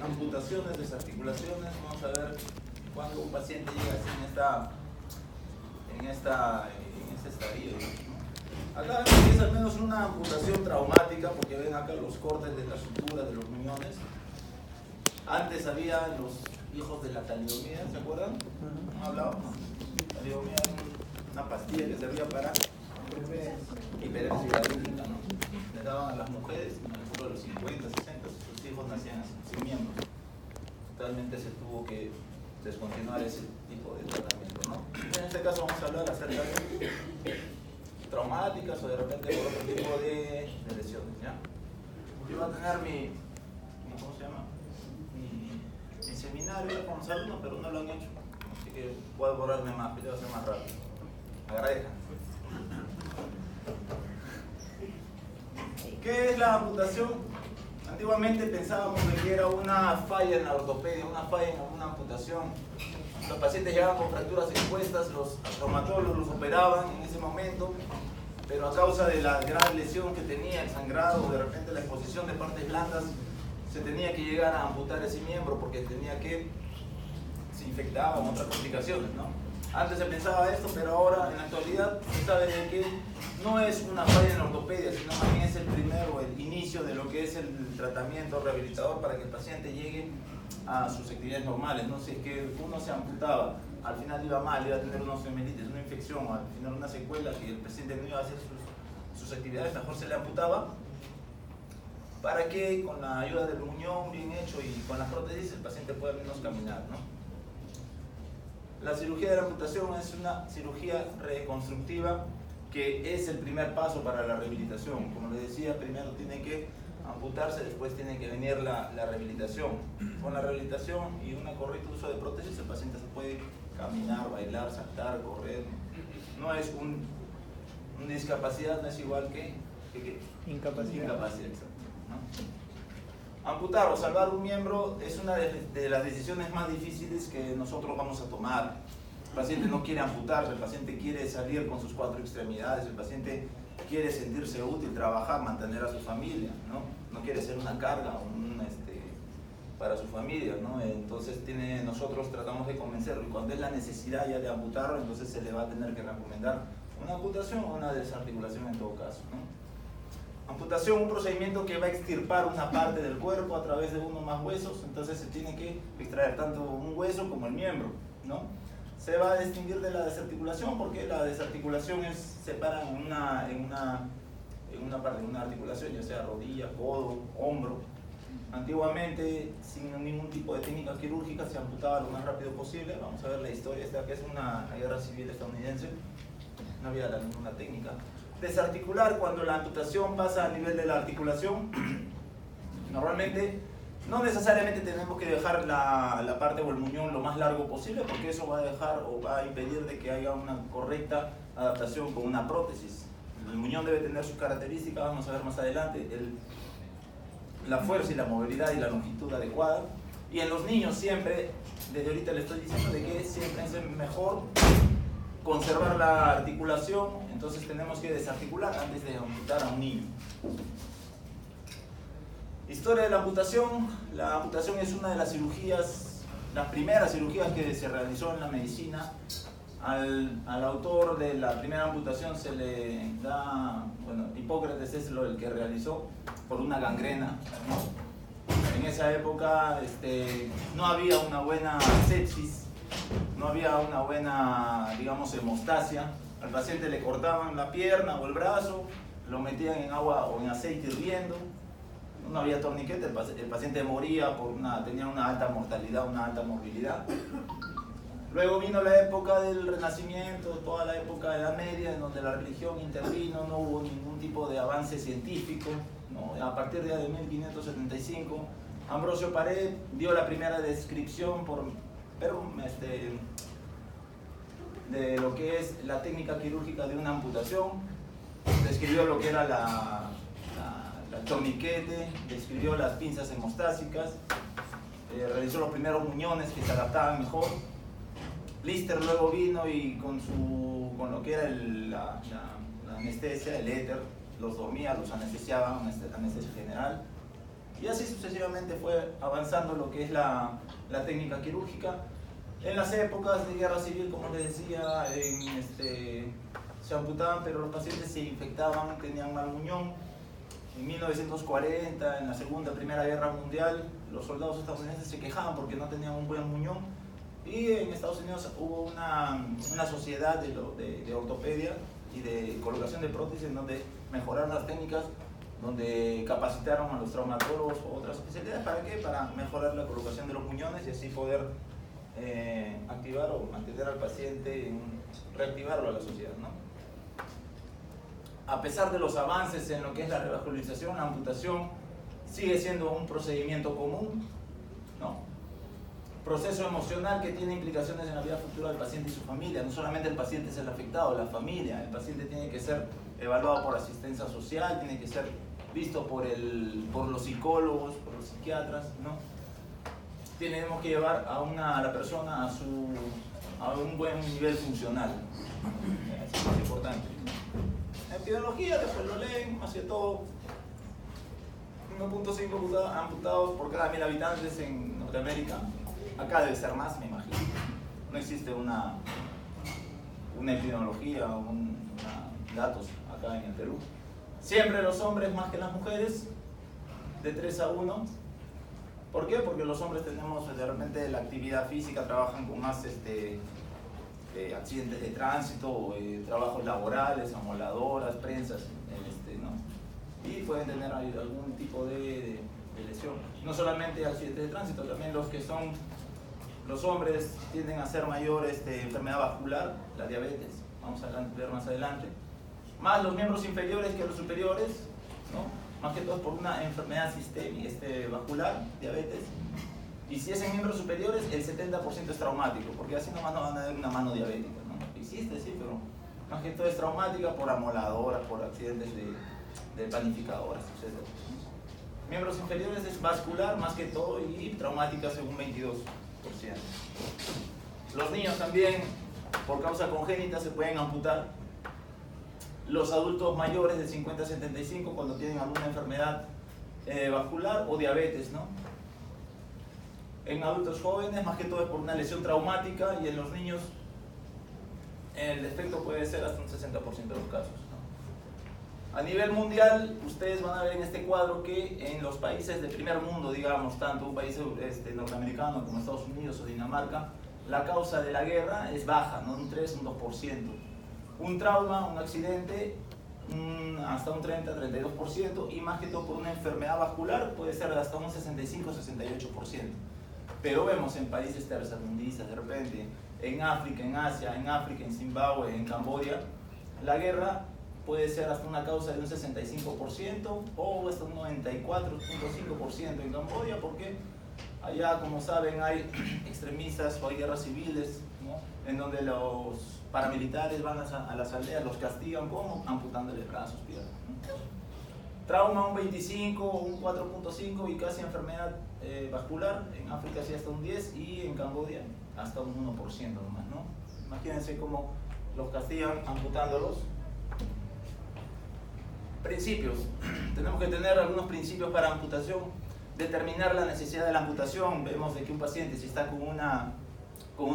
amputaciones, desarticulaciones. Vamos a ver cuando un paciente llega así en este estadio. Acá vemos que es al menos una amputación traumática, porque ven acá los cortes de la sutura de los muñones. Antes había los hijos de la talidomida, ¿se acuerdan? ¿No hablábamos? Talidomida era una pastilla que servía para hiperemesis gravídica, ¿no? Le daban a las mujeres a los 50, 60, sus hijos nacían sin miembros. Realmente se tuvo que descontinuar ese tipo de tratamiento, ¿no? En este caso vamos a hablar acerca de traumáticas o de repente por otro tipo de lesiones, ¿ya? Yo voy a tener ¿cómo se llama? Mi seminario con los alumnos, pero no lo han hecho, así que voy a borrarme más, pero voy a ser más rápido. Agradezcan. ¿Qué es la amputación? Antiguamente pensábamos que era una falla en la ortopedia, una falla en alguna amputación. Los pacientes llegaban con fracturas expuestas, los traumatólogos los operaban en ese momento, pero a causa de la gran lesión que tenía, el sangrado, o de repente la exposición de partes blandas, se tenía que llegar a amputar ese miembro porque se infectaban otras complicaciones, ¿no? Antes se pensaba esto, pero ahora en la actualidad se sabe de que no es una falla en la ortopedia, sino más bien es el inicio de lo que es el tratamiento rehabilitador para que el paciente llegue a sus actividades normales, ¿no? Si es que uno se amputaba, al final iba mal, iba a tener una osteomielitis, una infección, o al final una secuela que el paciente no iba a hacer sus actividades, mejor se le amputaba para que con la ayuda del muñón bien hecho y con las prótesis el paciente pueda al menos caminar, ¿no? La cirugía de la amputación es una cirugía reconstructiva que es el primer paso para la rehabilitación. Como les decía, primero tiene que amputarse, después tiene que venir la rehabilitación. Con la rehabilitación y un correcto uso de prótesis, el paciente se puede caminar, bailar, saltar, correr. No es una discapacidad, no es igual que incapacidad. Exacto, ¿no? Amputar o salvar un miembro es una de las decisiones más difíciles que nosotros vamos a tomar. El paciente no quiere amputarse, el paciente quiere salir con sus 4 extremidades, el paciente quiere sentirse útil, trabajar, mantener a su familia, ¿no? No quiere ser una carga para su familia, ¿no? Entonces nosotros tratamos de convencerlo, y cuando es la necesidad ya de amputarlo, entonces se le va a tener que recomendar una amputación o una desarticulación en todo caso, ¿no? Amputación, un procedimiento que va a extirpar una parte del cuerpo a través de uno o más huesos, entonces se tiene que extraer tanto un hueso como el miembro, ¿no? Se va a distinguir de la desarticulación porque la desarticulación separa en una parte de una articulación, ya sea rodilla, codo, hombro. Antiguamente, sin ningún tipo de técnica quirúrgica, se amputaba lo más rápido posible. Vamos a ver la historia, esta que es una guerra civil estadounidense, no había ninguna técnica. Desarticular, cuando la amputación pasa a nivel de la articulación, normalmente no necesariamente tenemos que dejar la parte o el muñón lo más largo posible, porque eso va a dejar o va a impedir de que haya una correcta adaptación con una prótesis. El muñón debe tener sus características, vamos a ver más adelante, la fuerza y la movilidad y la longitud adecuada. Y en los niños siempre, desde ahorita les estoy diciendo de que siempre es mejor conservar la articulación, entonces tenemos que desarticular antes de amputar a un niño. Historia de la amputación. La amputación es una de las cirugías, las primeras cirugías que se realizó en la medicina. Al autor de la primera amputación se le da, Hipócrates es el que realizó por una gangrena, ¿no? En esa época no había una buena sepsis, no había una buena, digamos, hemostasia. Al paciente le cortaban la pierna o el brazo, lo metían en agua o en aceite hirviendo, no había torniquete, el paciente moría tenía una alta mortalidad, una alta morbilidad. Luego vino la época del Renacimiento, toda la época de la Edad Media, en donde la religión intervino, no hubo ningún tipo de avance científico, ¿no? A partir de 1575, Ambrosio Paré dio la primera descripción de lo que es la técnica quirúrgica de una amputación. Describió lo que era el torniquete, describió las pinzas hemostásicas, realizó los primeros muñones que se adaptaban mejor. Lister luego vino y con lo que era la anestesia, el éter, los dormía, los anestesiaba, anestesia general. Y así sucesivamente fue avanzando lo que es la técnica quirúrgica. En las épocas de guerra civil, como les decía, se amputaban, pero los pacientes se infectaban, tenían mal muñón. En 1940, en la Primera Guerra Mundial, los soldados estadounidenses se quejaban porque no tenían un buen muñón. Y en Estados Unidos hubo una sociedad de ortopedia y de colocación de prótesis en donde mejoraron las técnicas, donde capacitaron a los traumatólogos o otras especialidades. ¿Para qué? Para mejorar la colocación de los muñones y así poder activar o mantener al paciente, reactivarlo a la sociedad, ¿no? A pesar de los avances en lo que es la revascularización, la amputación sigue siendo un procedimiento común, ¿no? Proceso emocional que tiene implicaciones en la vida futura del paciente y su familia. No solamente el paciente es el afectado, la familia. El paciente tiene que ser evaluado por asistencia social, tiene que ser visto por los psicólogos, por los psiquiatras, ¿no? Tenemos que llevar a la persona a un buen nivel funcional. Eso es importante. Epidemiología, después lo leen, más que todo 1.5 amputados por cada 1000 habitantes en Norteamérica. Acá debe ser más, me imagino. No existe una epidemiología, datos acá en el Perú. Siempre los hombres más que las mujeres, de 3 a 1. ¿Por qué? Porque los hombres tenemos de repente la actividad física, trabajan con más accidentes de tránsito, trabajos laborales, amoladoras, prensas, ¿no? Y pueden tener algún tipo de lesión. No solamente accidentes de tránsito, también los hombres tienden a ser mayor enfermedad vascular, la diabetes, vamos a ver más adelante. Más los miembros inferiores que los superiores, ¿no? Más que todo por una enfermedad vascular, diabetes. Y si es en miembros superiores, el 70% es traumático, porque así nomás no van a ver una mano diabética, ¿no? Existe, sí, pero más que todo es traumática por amoladoras, por accidentes de panificadoras, etc. Miembros inferiores es vascular más que todo y traumática según 22%. Los niños también, por causa congénita, se pueden amputar. Los adultos mayores de 50 a 75 cuando tienen alguna enfermedad vascular o diabetes, ¿no? En adultos jóvenes, más que todo es por una lesión traumática, y en los niños el defecto puede ser hasta un 60% de los casos, ¿no? A nivel mundial, ustedes van a ver en este cuadro que en los países de primer mundo, digamos, tanto un país norteamericano como Estados Unidos o Dinamarca, la causa de la guerra es baja, ¿no? Un 3, un 2%. Un trauma, un accidente, hasta un 30-32%, y más que todo por una enfermedad vascular puede ser hasta un 65-68%. Pero vemos en países tercermundistas, de repente, en África, en Asia, en Zimbabue, en Camboya, la guerra puede ser hasta una causa de un 65% o hasta un 94.5% en Camboya, porque allá, como saben, hay extremistas o hay guerras civiles, ¿no? En donde los paramilitares van a las aldeas, los castigan como amputándoles brazos, piernas, ¿no? Trauma un 25, un 4.5 y casi enfermedad vascular, en África sí hasta un 10 y en Camboya hasta un 1% nomás, ¿no? Imagínense cómo los castigan amputándolos. Principios. Tenemos que tener algunos principios para amputación. Determinar la necesidad de la amputación. Vemos de que un paciente, si está con una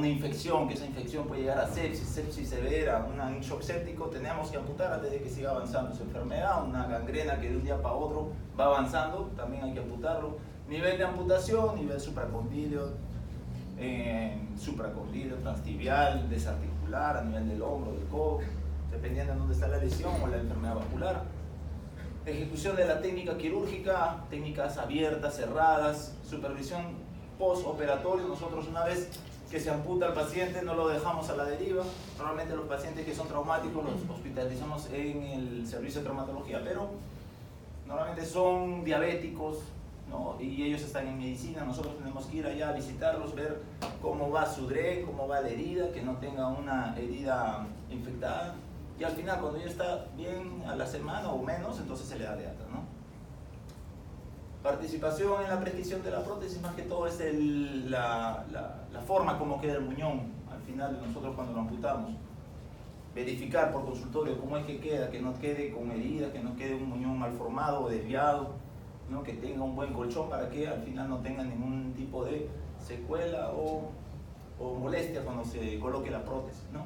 infección, que esa infección puede llegar a sepsis severa, un shock séptico, tenemos que amputar antes de que siga avanzando su enfermedad. Una gangrena que de un día para otro va avanzando, también hay que amputarlo. Nivel de amputación, nivel supracondilio, transtibial, desarticular, a nivel del hombro, del codo, dependiendo de dónde está la lesión o la enfermedad vascular. Ejecución de la técnica quirúrgica, técnicas abiertas, cerradas, supervisión postoperatorio. Nosotros, una vez que se amputa al paciente, no lo dejamos a la deriva. Normalmente los pacientes que son traumáticos los hospitalizamos en el servicio de traumatología, pero normalmente son diabéticos, ¿no? Y ellos están en medicina. Nosotros tenemos que ir allá a visitarlos, ver cómo va su DRE, cómo va la herida, que no tenga una herida infectada. Y al final, cuando ya está bien a la semana o menos, entonces se le da de alta, ¿no? Participación en la prescripción de la prótesis, más que todo es la forma como queda el muñón al final de nosotros cuando lo amputamos. Verificar por consultorio cómo es que queda, que no quede con heridas, que no quede un muñón mal formado o desviado, ¿no? Que tenga un buen colchón para que al final no tenga ningún tipo de secuela o molestia cuando se coloque la prótesis, ¿no?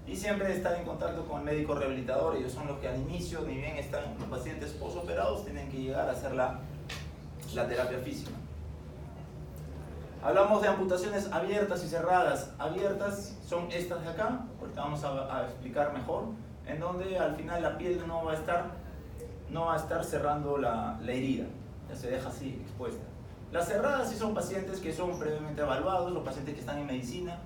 Y siempre estar en contacto con el médico rehabilitador. Ellos son los que al inicio, ni bien están los pacientes posoperados, tienen que llegar a hacer la terapia física. Hablamos de amputaciones abiertas y cerradas. Abiertas son estas de acá, ahorita vamos a explicar mejor, en donde al final la piel no va a estar cerrando la herida, ya se deja así expuesta. Las cerradas sí son pacientes que son previamente evaluados, los pacientes que están en medicina,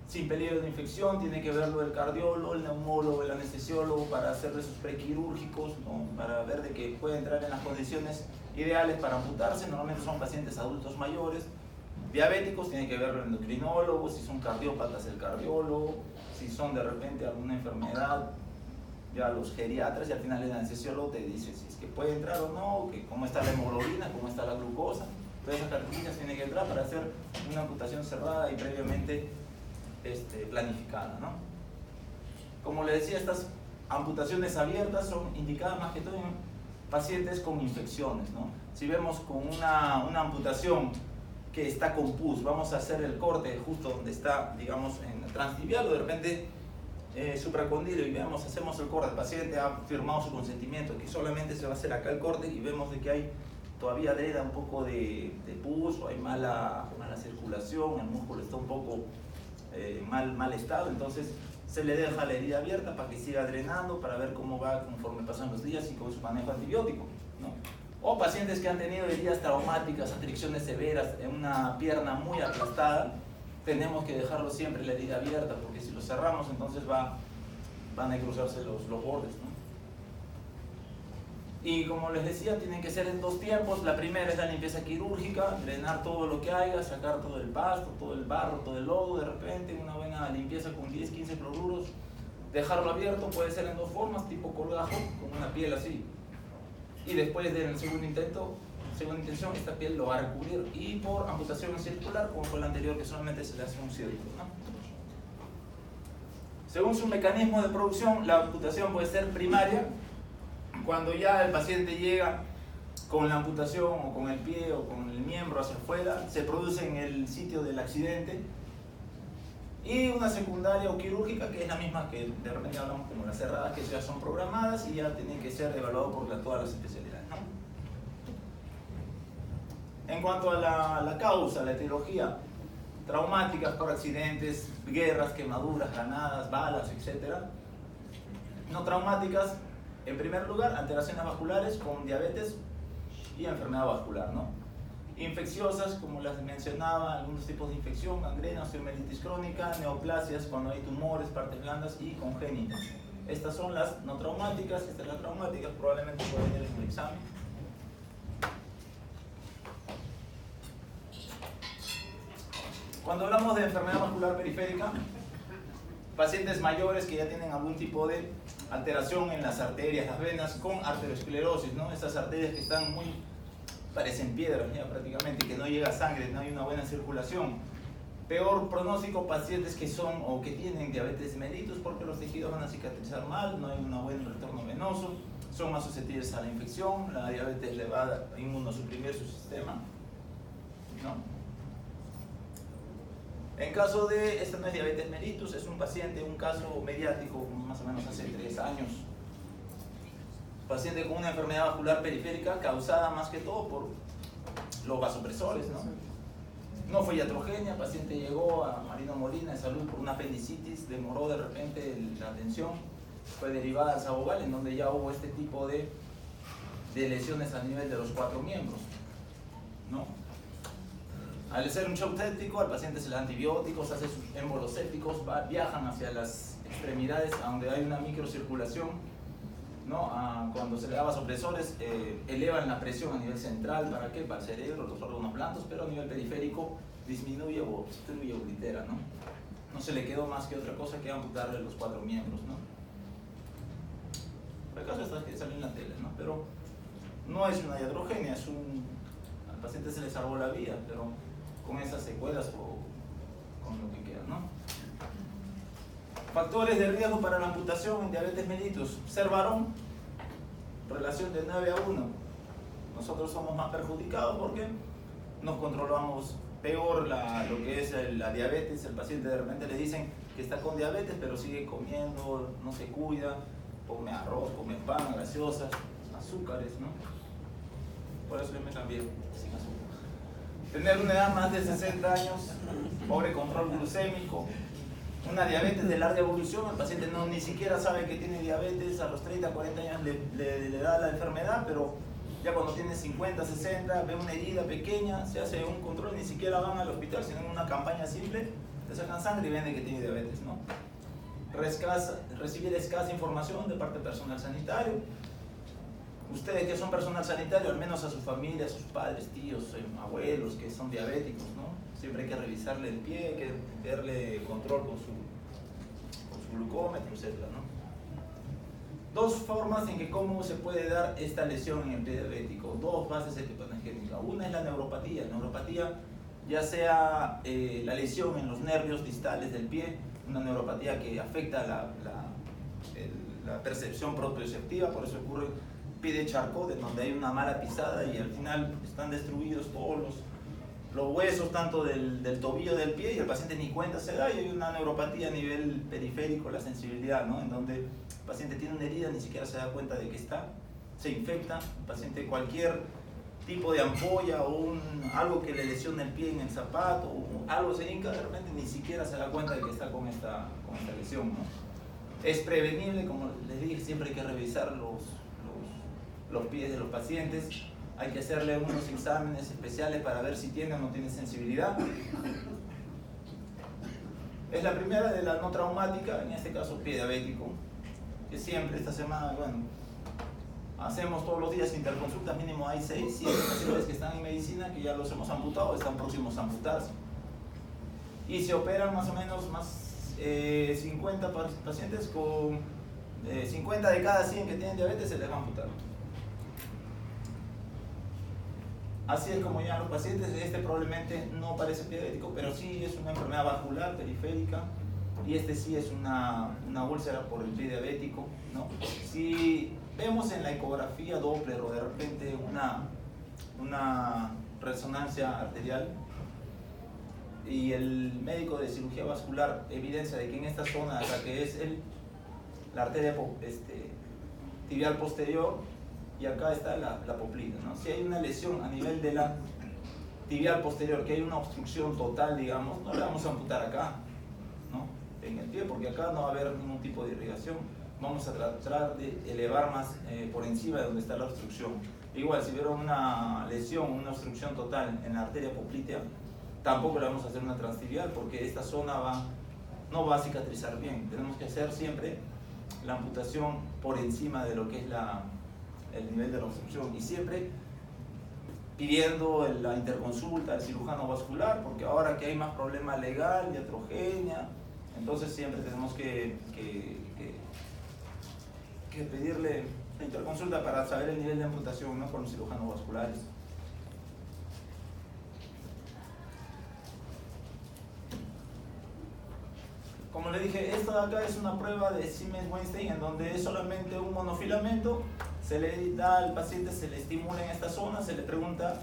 sin peligro de infección, tiene que verlo el cardiólogo, el neumólogo, el anestesiólogo para hacerle sus prequirúrgicos, ¿no? Para ver de que puede entrar en las condiciones ideales para amputarse. Normalmente son pacientes adultos mayores. Diabéticos, tiene que verlo el endocrinólogo, si son cardiópatas el cardiólogo, si son de repente alguna enfermedad, ya los geriatras, y al final el anestesiólogo te dice si es que puede entrar o no, que cómo está la hemoglobina, cómo está la glucosa. Todas esas características tienen que entrar para hacer una amputación cerrada y previamente planificada, ¿no? Como les decía, estas amputaciones abiertas son indicadas más que todo en pacientes con infecciones, ¿no? Si vemos con una amputación que está con pus, vamos a hacer el corte justo donde está, digamos, en el transtibial o de repente supracondilo, y hacemos el corte, el paciente ha firmado su consentimiento que solamente se va a hacer acá el corte y vemos de que hay todavía drena un poco de pus o hay mala circulación, el músculo está un poco mal estado, entonces se le deja la herida abierta para que siga drenando, para ver cómo va conforme pasan los días y con su manejo antibiótico, ¿no? O pacientes que han tenido heridas traumáticas, aflicciones severas en una pierna muy aplastada, tenemos que dejarlo siempre la herida abierta, porque si lo cerramos entonces van a cruzarse los bordes, ¿no? Y como les decía, tienen que ser en 2 tiempos. La primera es la limpieza quirúrgica, drenar todo lo que haya, sacar todo el pasto, todo el barro, todo el lodo, de repente una buena limpieza con 10-15 cloruros, dejarlo abierto, puede ser en 2 formas, tipo colgajo, con una piel así. Y después del segunda intención, esta piel lo va a recubrir, y por amputación circular, como fue la anterior, que solamente se le hace un círculo, ¿no? Según su mecanismo de producción, la amputación puede ser primaria, cuando ya el paciente llega con la amputación o con el pie o con el miembro hacia afuera, se produce en el sitio del accidente. Y una secundaria o quirúrgica, que es la misma que de repente hablamos como las cerradas, que ya son programadas y ya tienen que ser evaluadas por todas las especialidades, ¿no? En cuanto a la causa, la etiología, traumáticas por accidentes, guerras, quemaduras, granadas, balas, etc. No traumáticas, en primer lugar, alteraciones vasculares con diabetes y enfermedad vascular, ¿no? Infecciosas, como las mencionaba, algunos tipos de infección, gangrena, osteomelitis crónica, neoplasias cuando hay tumores, partes blandas y congénitas. Estas son las no traumáticas, esta es la traumática, probablemente puede venir en el examen. Cuando hablamos de enfermedad vascular periférica, pacientes mayores que ya tienen algún tipo de alteración en las arterias, las venas, con arteriosclerosis, ¿no? Esas arterias que están parecen piedras ya prácticamente, que no llega sangre, no hay una buena circulación. Peor pronóstico, pacientes que son o que tienen diabetes mellitus, porque los tejidos van a cicatrizar mal, no hay un buen retorno venoso, son más susceptibles a la infección, la diabetes le va a inmunosuprimir su sistema, ¿no? En caso de, esta no es diabetes mellitus, es un paciente, un caso mediático más o menos hace 3 años. Paciente con una enfermedad vascular periférica causada más que todo por los vasopresores, ¿no? No fue iatrogenia, el paciente llegó a Marino Molina de Salud por una apendicitis, demoró de repente la atención, fue derivada al sabogal, en donde ya hubo este tipo de lesiones a nivel de los 4 miembros, ¿no? Al ser un shock séptico, al paciente se le da antibióticos, hace sus émbolos sépticos, viajan hacia las extremidades a donde hay una microcirculación, ¿no? Cuando se le da vasopresores, elevan la presión a nivel central, ¿para qué? Para el cerebro, los órganos blandos, pero a nivel periférico disminuye o obstruye o oblitera, ¿no? No se le quedó más que otra cosa que amputarle los 4 miembros, ¿no? Por el caso está que salió en la tele, ¿no? Pero no es una iatrogenia, al paciente se le salvó la vida, pero con esas secuelas o con lo que queda, ¿no? Factores de riesgo para la amputación en diabetes mellitus. Ser varón, relación de 9 a 1. Nosotros somos más perjudicados porque nos controlamos peor lo que es la diabetes. El paciente de repente le dicen que está con diabetes, pero sigue comiendo, no se cuida, come arroz, come pan, gaseosas, azúcares, ¿no? Por eso yo me cambié sin azúcar. Tener una edad más de 60 años, pobre control glucémico, una diabetes de larga evolución, el paciente ni siquiera sabe que tiene diabetes, a los 30, 40 años le da la enfermedad, pero ya cuando tiene 50, 60, ve una herida pequeña, se hace un control, ni siquiera van al hospital, sino en una campaña simple, le sacan sangre y ven que tiene diabetes, ¿no? Recibir escasa información de parte del personal sanitario. Ustedes que son personal sanitario, al menos a su familia, a sus padres, tíos, abuelos que son diabéticos, ¿no? Siempre hay que revisarle el pie, hay que darle control con su glucómetro, etc., ¿no? Dos formas en que cómo se puede dar esta lesión en el pie diabético, dos bases epipaneogénicas. Una es la neuropatía. Neuropatía, ya sea la lesión en los nervios distales del pie, una neuropatía que afecta la percepción proprioceptiva, por eso ocurre pie de Charcot, en donde hay una mala pisada y al final están destruidos todos los huesos, tanto del tobillo del pie, y el paciente ni cuenta se da, y hay una neuropatía a nivel periférico, la sensibilidad, ¿no? En donde el paciente tiene una herida, ni siquiera se da cuenta de que está, se infecta, el paciente cualquier tipo de ampolla o algo que le lesione el pie en el zapato, o algo se hinca, de repente ni siquiera se da cuenta de que está con esta lesión, ¿no? Es prevenible, como les dije, siempre hay que revisar los pies de los pacientes, hay que hacerle unos exámenes especiales para ver si tiene o no tiene sensibilidad. Es la primera de la no traumática, en este caso pie diabético, que siempre esta semana, bueno, hacemos todos los días interconsultas, mínimo hay 6, 7 pacientes que están en medicina que ya los hemos amputado, están próximos a amputarse. Y se operan más o menos 50 pacientes con 50 de cada 100 que tienen diabetes se les va a amputar. Así es como ya los pacientes, este probablemente no parece pie diabético, pero sí es una enfermedad vascular periférica, y este sí es una úlcera por el pie diabético, ¿no? Si vemos en la ecografía Doppler o de repente una resonancia arterial y el médico de cirugía vascular evidencia de que en esta zona, la que es la arteria tibial posterior, y acá está la poplita, ¿no? Si hay una lesión a nivel de la tibial posterior, que hay una obstrucción total, digamos, no le vamos a amputar acá, ¿no? En el pie, porque acá no va a haber ningún tipo de irrigación. Vamos a tratar de elevar más por encima de donde está la obstrucción. Igual, si hubiera una lesión, una obstrucción total en la arteria poplitea, tampoco le vamos a hacer una transtibial, porque esta zona no va a cicatrizar bien. Tenemos que hacer siempre la amputación por encima de lo que es el nivel de la obstrucción, y siempre pidiendo la interconsulta del cirujano vascular, porque ahora que hay más problema legal, iatrogenia, entonces siempre tenemos que pedirle la interconsulta para saber el nivel de amputación, ¿no? Con los cirujanos vasculares. Como le dije, esta de acá es una prueba de Siemens-Weinstein, en donde es solamente un monofilamento, se le da al paciente, se le estimula en esta zona, se le pregunta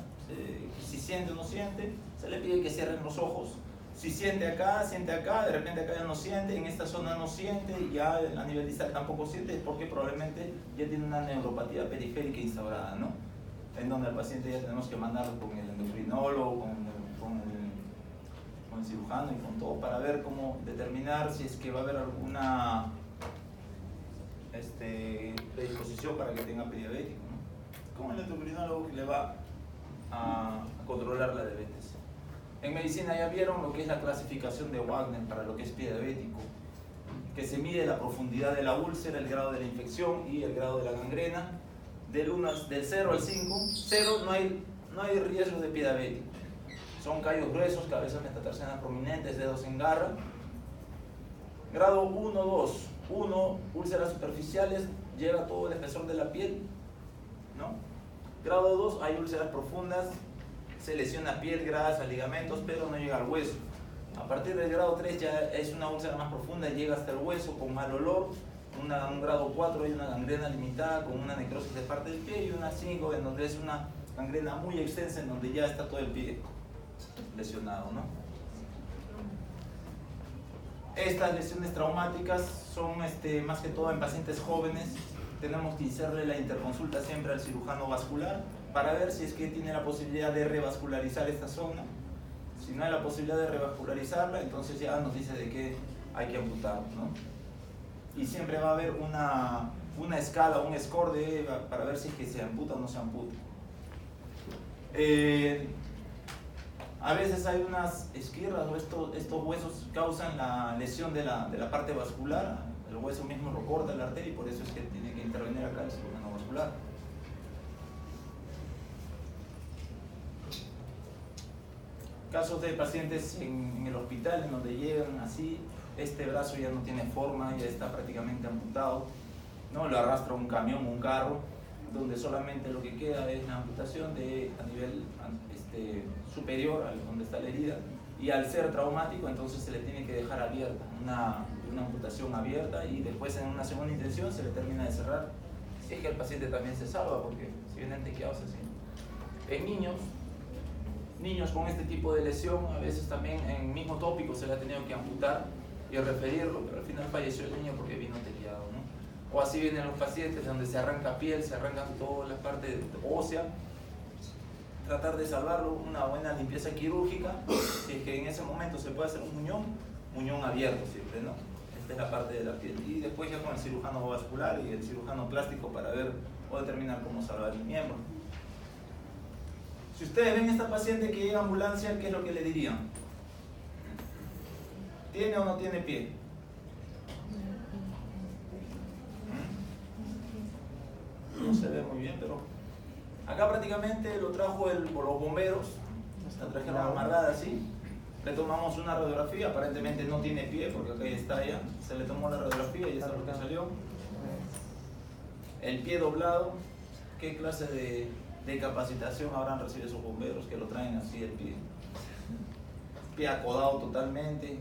si siente o no siente, se le pide que cierren los ojos. Si siente acá, de repente acá ya no siente, en esta zona no siente, y ya a nivel distal tampoco siente, porque probablemente ya tiene una neuropatía periférica instaurada, ¿no? En donde al paciente ya tenemos que mandarlo con el endocrinólogo, con el cirujano y con todo, para ver cómo determinar si es que va a haber alguna predisposición para que tenga prediabético, ¿no? Como el endocrinólogo que le va a controlar la diabetes. En medicina ya vieron lo que es la clasificación de Wagner para lo que es pie diabético, que se mide la profundidad de la úlcera, el grado de la infección y el grado de la gangrena. Del 0 al 5, 0 no hay riesgo de pie diabético. Son callos gruesos, cabezas metatarsianas prominentes, dedos en garra. Grado 1, 2. 1, úlceras superficiales, llega todo el espesor de la piel, ¿no? Grado 2, hay úlceras profundas, se lesiona piel, grasa, ligamentos, pero no llega al hueso. A partir del grado 3 ya es una úlcera más profunda, llega hasta el hueso con mal olor. Un grado 4 hay una gangrena limitada con una necrosis de parte del pie, y una 5 en donde es una gangrena muy extensa en donde ya está todo el pie lesionado, ¿no? Estas lesiones traumáticas son más que todo en pacientes jóvenes. Tenemos que hacerle la interconsulta siempre al cirujano vascular para ver si es que tiene la posibilidad de revascularizar esta zona. Si no hay la posibilidad de revascularizarla, entonces ya nos dice de que hay que amputar, ¿no? Y siempre va a haber una escala, un score para ver si es que se amputa o no se amputa. A veces hay unas esquirlas o estos huesos causan la lesión de la parte vascular. El hueso mismo lo corta la arteria y por eso es que tiene que intervenir acá el cirujano vascular. Casos de pacientes en el hospital en donde llegan así, este brazo ya no tiene forma, ya está prácticamente amputado, ¿no? Lo arrastra un camión, un carro, donde solamente lo que queda es la amputación a nivel superior, donde está la herida, y al ser traumático entonces se le tiene que dejar abierta, una amputación abierta, y después en una segunda intención se le termina de cerrar, si es que el paciente también se salva, porque si vienen tequeados así. En niños con este tipo de lesión, a veces también en mismo tópico se le ha tenido que amputar y referirlo, pero al final falleció el niño porque vino tequeado, ¿no? O así vienen los pacientes donde se arranca piel, se arrancan toda la parte ósea. Tratar de salvarlo, una buena limpieza quirúrgica, si es que en ese momento se puede hacer un muñón abierto siempre, ¿no? Esta es la parte de la piel. Y después ya con el cirujano vascular y el cirujano plástico para ver o determinar cómo salvar el miembro. Si ustedes ven a esta paciente que llega a ambulancia, ¿qué es lo que le dirían? ¿Tiene o no tiene pie? No se ve muy bien, pero acá prácticamente lo trajo por los bomberos, la trajeron amarrada así, le tomamos una radiografía, aparentemente no tiene pie porque acá ya está ya, se le tomó la radiografía y ya está lo que salió. El pie doblado, ¿qué clase de capacitación habrán recibido esos bomberos que lo traen así el pie? Pie acodado totalmente,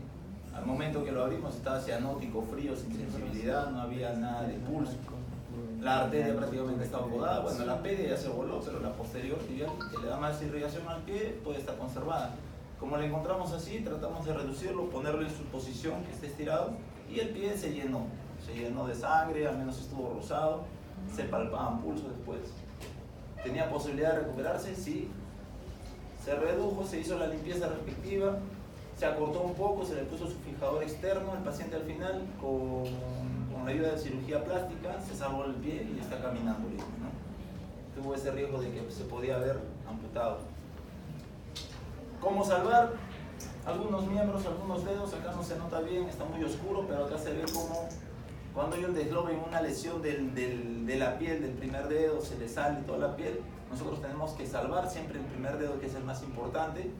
al momento que lo abrimos estaba cianótico, frío, sin sensibilidad, no había nada de pulso. La arteria prácticamente estaba acodada, bueno, la pedia ya se voló, pero la posterior tibial, que le da más irrigación al pie, puede estar conservada. Como la encontramos así, tratamos de reducirlo, ponerlo en su posición, que esté estirado, y el pie se llenó de sangre, al menos estuvo rosado, se palpaban pulsos después. ¿Tenía posibilidad de recuperarse? Sí. Se redujo, se hizo la limpieza respectiva, se acortó un poco, se le puso su fijador externo, el paciente al final con la ayuda de cirugía plástica se salvó el pie y está caminando bien, ¿no? Tuvo ese riesgo de que se podía haber amputado. ¿Cómo salvar? Algunos miembros, algunos dedos, acá no se nota bien, está muy oscuro, pero acá se ve como cuando hay un deslobe en una lesión de la piel del primer dedo, se le sale toda la piel, nosotros tenemos que salvar siempre el primer dedo, que es el más importante.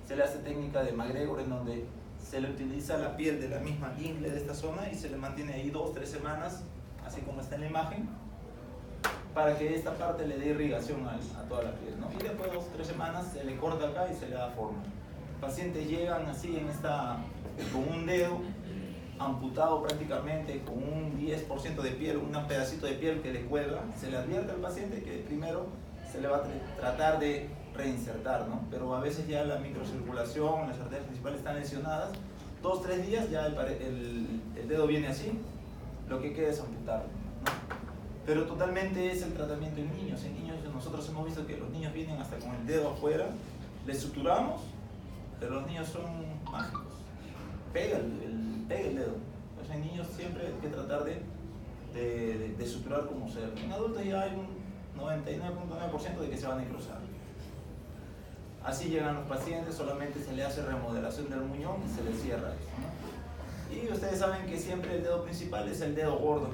Se le hace técnica de McGregor, en donde se le utiliza la piel de la misma ingle de esta zona y se le mantiene ahí 2-3 semanas, así como está en la imagen, para que esta parte le dé irrigación a toda la piel, ¿no? Y después de 2-3 semanas se le corta acá y se le da forma. Pacientes llegan así con un dedo amputado prácticamente, con un 10% de piel, un pedacito de piel que le cuelga. Se le advierte al paciente que primero se le va a tratar de reinsertar, ¿no? Pero a veces ya la microcirculación, las arterias principales están lesionadas, 2-3 días ya el dedo viene así, lo que queda es amputarlo, ¿no? Pero totalmente es el tratamiento en niños. En niños nosotros hemos visto que los niños vienen hasta con el dedo afuera, les suturamos, pero los niños son mágicos, pega el dedo. Entonces en niños siempre hay que tratar de suturar como sea. En adultos ya hay un 99.9% de que se van a necrosar. Así llegan los pacientes, solamente se le hace remodelación del muñón y se le cierra eso, ¿no? Y ustedes saben que siempre el dedo principal es el dedo gordo.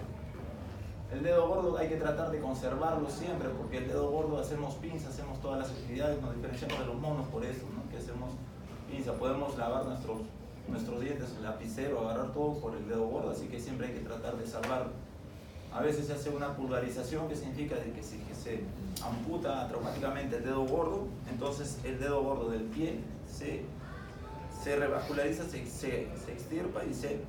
El dedo gordo hay que tratar de conservarlo siempre, porque el dedo gordo hacemos pinza, hacemos todas las actividades, nos diferenciamos de los monos por eso, ¿no? Que hacemos pinza, podemos lavar nuestros dientes, el lapicero, agarrar todo por el dedo gordo, así que siempre hay que tratar de salvarlo. A veces se hace una pulgarización, que significa de que si se amputa traumáticamente el dedo gordo, entonces el dedo gordo del pie se revasculariza, se extirpa y se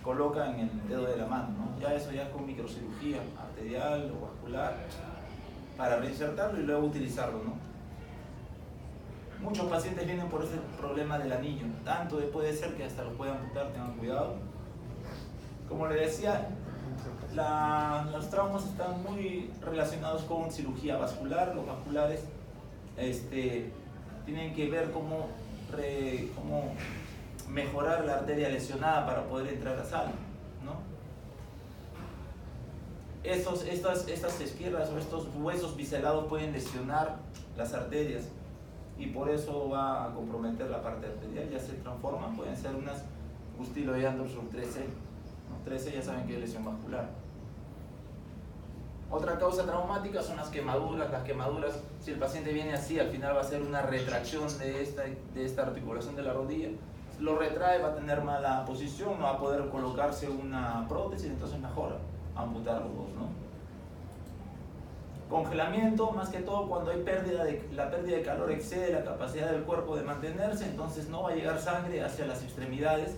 coloca en el dedo de la mano, ¿no? Ya eso ya es con microcirugía arterial o vascular para reinsertarlo y luego utilizarlo, ¿no? Muchos pacientes vienen por ese problema del anillo, tanto puede ser que hasta los puedan amputar, tengan cuidado. Como les decía, los traumas están muy relacionados con cirugía vascular. Los vasculares tienen que ver cómo mejorar la arteria lesionada para poder entrar a sala, ¿no? Estas esquirlas o estos huesos biselados pueden lesionar las arterias y por eso va a comprometer la parte arterial. Ya se transforman, pueden ser unas Gustilo de Anderson 13, ¿no? 13 ya saben que es lesión vascular. Otra causa traumática son las quemaduras. Las quemaduras, si el paciente viene así, al final va a ser una retracción de esta articulación de la rodilla. Lo retrae, va a tener mala posición, no va a poder colocarse una prótesis, entonces mejor amputar los dos, ¿no? Congelamiento, más que todo cuando hay la pérdida de calor excede la capacidad del cuerpo de mantenerse, entonces no va a llegar sangre hacia las extremidades.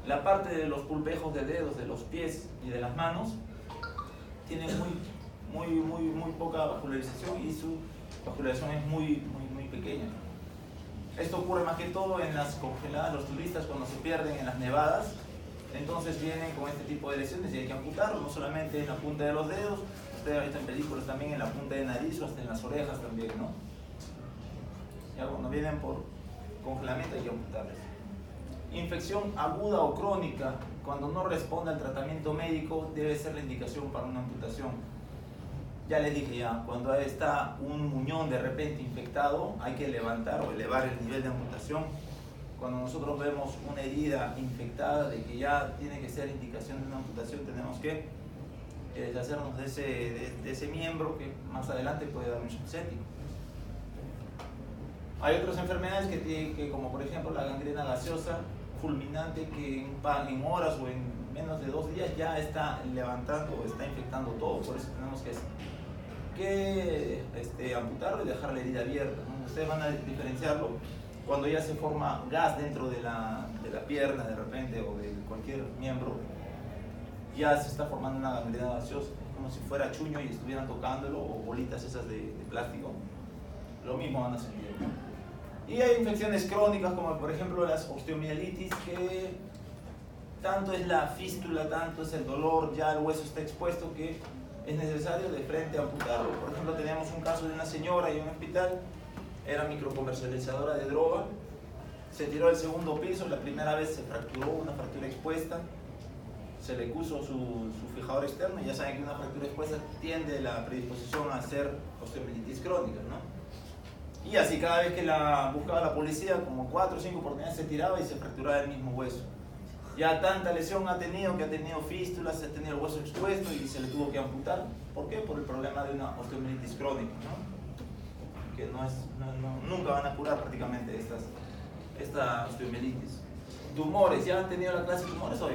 La parte de los pulpejos de dedos, de los pies y de las manos tiene muy poca vascularización y su vascularización es muy pequeña. Esto ocurre más que todo en las congeladas, los turistas cuando se pierden en las nevadas, entonces vienen con este tipo de lesiones y hay que amputarlo, no solamente en la punta de los dedos, ustedes han visto en películas también en la punta de nariz o hasta en las orejas también, ¿no? Ya cuando vienen por congelamiento hay que amputarles. Infección aguda o crónica, cuando no responde al tratamiento médico, debe ser la indicación para una amputación. Ya les dije cuando está un muñón de repente infectado, hay que levantar o elevar el nivel de amputación. Cuando nosotros vemos una herida infectada de que ya tiene que ser indicación de una amputación, tenemos que deshacernos de ese miembro que más adelante puede dar un shock séptico. Hay otras enfermedades que como por ejemplo la gangrena gaseosa fulminante, que en horas o en menos de 2 días ya está levantando o está infectando todo, por eso tenemos que amputarlo y dejar la herida abierta, ¿no? Ustedes van a diferenciarlo cuando ya se forma gas dentro de la pierna de repente o de cualquier miembro, ya se está formando una gangrena gaseosa, como si fuera chuño y estuvieran tocándolo, o bolitas esas de plástico, lo mismo van a sentir, ¿no? Y hay infecciones crónicas como por ejemplo las osteomielitis, que tanto es la fístula, tanto es el dolor, ya el hueso está expuesto que es necesario de frente amputarlo. Por ejemplo, teníamos un caso de una señora en un hospital, era microcomercializadora de droga, se tiró del 2.º piso, la primera vez se fracturó, una fractura expuesta, se le puso su fijador externo y ya saben que una fractura expuesta tiende la predisposición a hacer osteomielitis crónica, ¿no? Y así cada vez que la buscaba la policía, como 4 o 5 oportunidades se tiraba y se fracturaba el mismo hueso. Ya tanta lesión ha tenido que ha tenido fístulas, ha tenido el hueso expuesto y se le tuvo que amputar. ¿Por qué? Por el problema de una osteomielitis crónica, ¿no? Que nunca van a curar prácticamente esta osteomielitis. Tumores, ¿ya han tenido la clase de tumores hoy?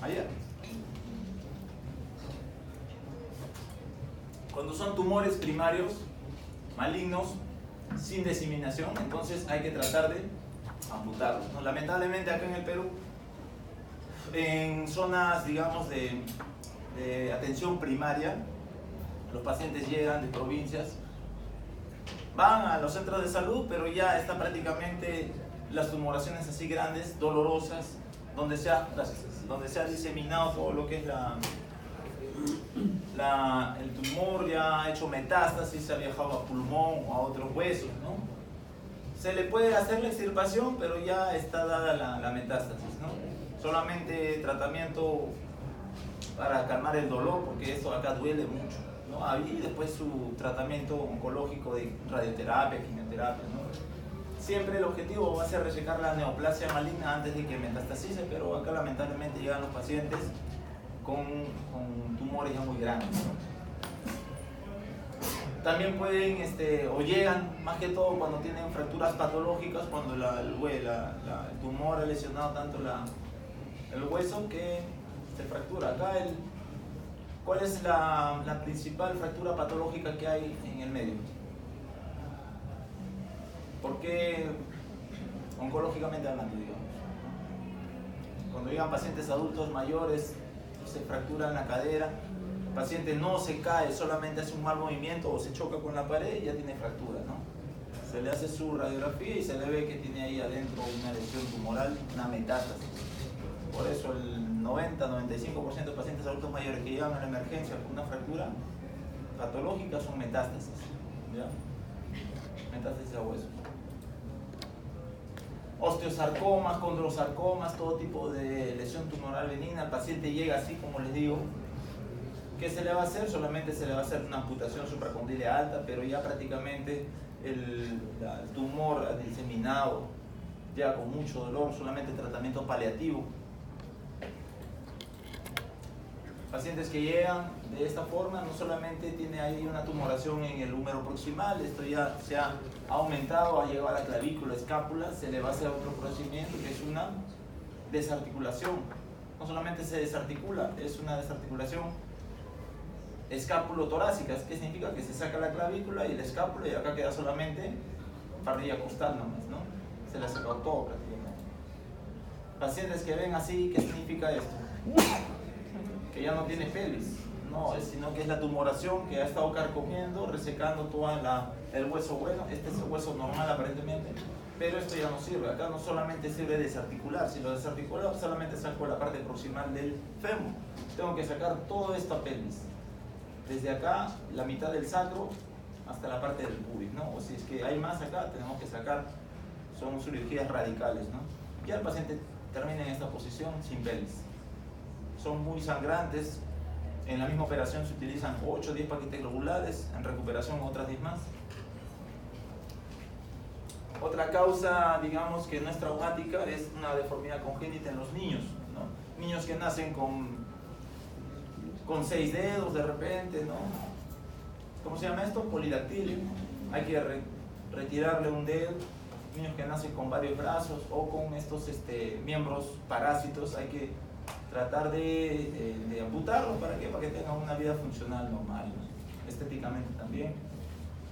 Ayer. Cuando son tumores primarios, malignos, sin diseminación, entonces hay que tratar de amputarlos, ¿no? Lamentablemente acá en el Perú, en zonas, digamos, de atención primaria, los pacientes llegan de provincias, van a los centros de salud, pero ya están prácticamente las tumoraciones así grandes, dolorosas, donde se ha diseminado todo lo que es el tumor, ya ha hecho metástasis, se ha viajado a pulmón o a otros huesos, ¿no? Se le puede hacer la extirpación, pero ya está dada la metástasis, ¿no? Solamente tratamiento para calmar el dolor, porque esto acá duele mucho, ¿no? Y después su tratamiento oncológico de radioterapia, quimioterapia, ¿no? Siempre el objetivo va a ser resecar la neoplasia maligna antes de que metastasice, pero acá lamentablemente llegan los pacientes con tumores ya muy grandes, ¿no? También pueden, o llegan más que todo cuando tienen fracturas patológicas, cuando el tumor ha lesionado tanto el hueso que se fractura. Acá, ¿cuál es la principal fractura patológica que hay en el medio? ¿Por qué oncológicamente hablando, digamos? Cuando llegan pacientes adultos mayores, se fracturan la cadera, el paciente no se cae, solamente hace un mal movimiento o se choca con la pared y ya tiene fractura, ¿no? Se le hace su radiografía y se le ve que tiene ahí adentro una lesión tumoral, una metástasis. Por eso el 90-95% de pacientes adultos mayores que llegan a la emergencia con una fractura patológica son metástasis, ¿ya? Metástasis a huesos. Osteosarcomas, condrosarcomas, todo tipo de lesión tumoral benigna. El paciente llega así, como les digo. ¿Qué se le va a hacer? Solamente se le va a hacer una amputación supracondílea alta, pero ya prácticamente el tumor diseminado, ya con mucho dolor, solamente tratamiento paliativo. Pacientes que llegan de esta forma, no solamente tiene ahí una tumoración en el húmero proximal, esto ya se ha aumentado, ha llegado a la clavícula, escápula, se le va a hacer otro procedimiento que es una desarticulación. No solamente se desarticula, es una desarticulación escápulo-torácica. ¿Qué significa? Que se saca la clavícula y el escápulo y acá queda solamente parrilla costal nomás, ¿no? Se le ha sacado todo prácticamente. Pacientes que ven así, ¿qué significa esto? Que ya no tiene pelvis, no, sino que es la tumoración que ha estado carcomiendo, resecando todo el hueso bueno. Este es el hueso normal aparentemente, pero esto ya no sirve. Acá no solamente sirve desarticular, si lo desarticulo solamente saco la parte proximal del fémur. Tengo que sacar toda esta pelvis, desde acá, la mitad del sacro hasta la parte del pubis, ¿no? O si es que hay más acá, tenemos que sacar, son cirugías radicales, ¿no? Ya el paciente termina en esta posición sin pelvis. Son muy sangrantes. En la misma operación se utilizan 8 o 10 paquetes globulares, en recuperación otras 10 más. Otra causa, digamos, que no es traumática es una deformidad congénita en los niños, ¿no? Niños que nacen con 6 dedos de repente, ¿no? ¿Cómo se llama esto? Polidactilia. Hay que retirarle un dedo. Niños que nacen con varios brazos o con estos miembros parásitos, hay que tratar de amputarlos. ¿Para qué? Para que tengan una vida funcional normal, ¿no? Estéticamente también.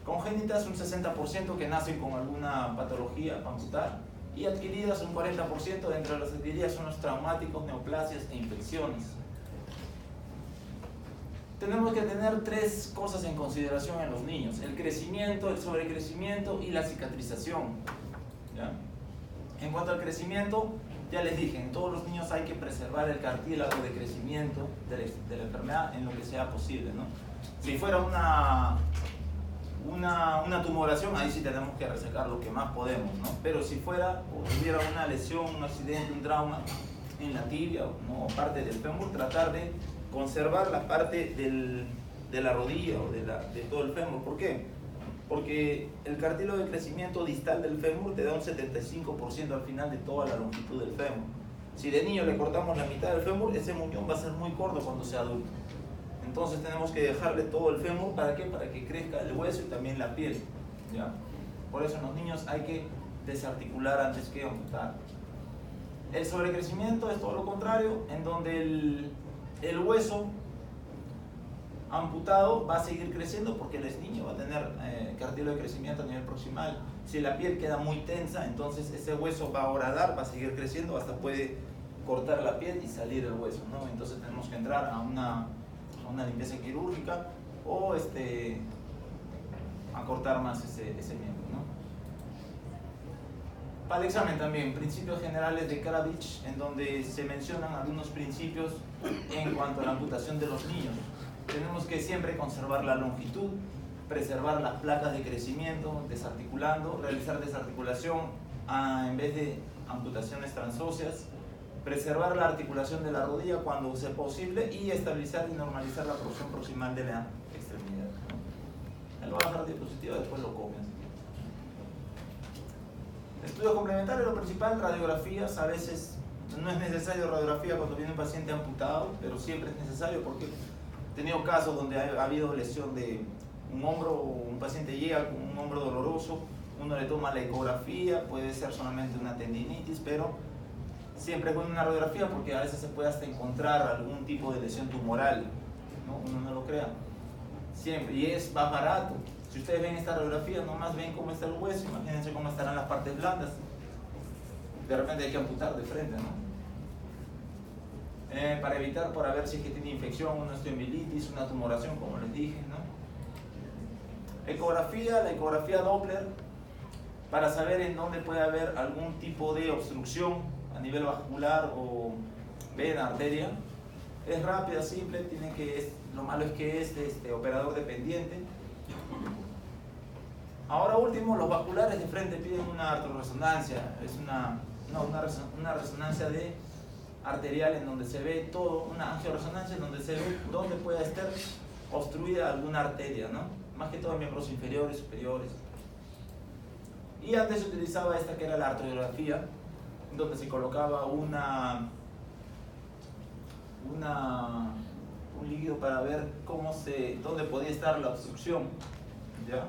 Congénitas un 60% que nacen con alguna patología para amputar, y adquiridas un 40%. Dentro de las adquiridas son los traumáticos, neoplasias e infecciones. Tenemos que tener 3 cosas en consideración en los niños: el crecimiento, el sobrecrecimiento y la cicatrización, ¿ya? En cuanto al crecimiento, ya les dije, en todos los niños hay que preservar el cartílago de crecimiento de la enfermedad en lo que sea posible, ¿no? Si fuera una tumoración, ahí sí tenemos que resecar lo que más podemos, ¿no? Pero si fuera o tuviera una lesión, un accidente, un trauma en la tibia, ¿no? O parte del fémur, tratar de conservar la parte de la rodilla o de todo el fémur. ¿Por qué? Porque el cartílago de crecimiento distal del fémur te da un 75% al final de toda la longitud del fémur. Si de niño le cortamos la mitad del fémur, ese muñón va a ser muy corto cuando sea adulto. Entonces tenemos que dejarle todo el fémur. ¿Para qué? Para que crezca el hueso y también la piel, ¿ya? Por eso en los niños hay que desarticular antes que amputar. El sobrecrecimiento es todo lo contrario, en donde el hueso amputado va a seguir creciendo porque él es niño, va a tener cartílago de crecimiento a nivel proximal. Si la piel queda muy tensa, entonces ese hueso va a horadar, va a seguir creciendo, hasta puede cortar la piel y salir el hueso, ¿no? Entonces tenemos que entrar a una limpieza quirúrgica o a cortar más ese miembro, ¿no? Para el examen también, principios generales de Kravitch, en donde se mencionan algunos principios en cuanto a la amputación de los niños. Tenemos que siempre conservar la longitud, preservar las placas de crecimiento, desarticulando, realizar desarticulación en vez de amputaciones transóseas, preservar la articulación de la rodilla cuando sea posible y estabilizar y normalizar la porción proximal de la extremidad, ¿no? Él va a bajar la diapositiva, después lo copias. Estudios complementarios, lo principal, radiografías. A veces no es necesario radiografía cuando viene un paciente amputado, pero siempre es necesario porque he tenido casos donde ha habido lesión de un hombro, o un paciente llega con un hombro doloroso, uno le toma la ecografía, puede ser solamente una tendinitis, pero siempre es buena una radiografía porque a veces se puede hasta encontrar algún tipo de lesión tumoral, ¿no? Uno no lo crea. Siempre, y es más barato. Si ustedes ven esta radiografía, nomás ven cómo está el hueso, imagínense cómo estarán las partes blandas. De repente hay que amputar de frente, ¿no? Para evitar, para ver si es que tiene infección, una osteomielitis, una tumoración, como les dije, ¿no? Ecografía, la ecografía Doppler para saber en dónde puede haber algún tipo de obstrucción a nivel vascular o vena, arteria. Es rápida, simple, lo malo es que es operador dependiente. Ahora último, los vasculares de frente piden una arterioresonancia, es una resonancia arterial en donde se ve todo, una angioresonancia en donde se ve dónde puede estar obstruida alguna arteria, ¿no? Más que todo en miembros inferiores, superiores. Y antes se utilizaba esta que era la arteriografía, donde se colocaba un líquido para ver dónde podía estar la obstrucción, ¿ya?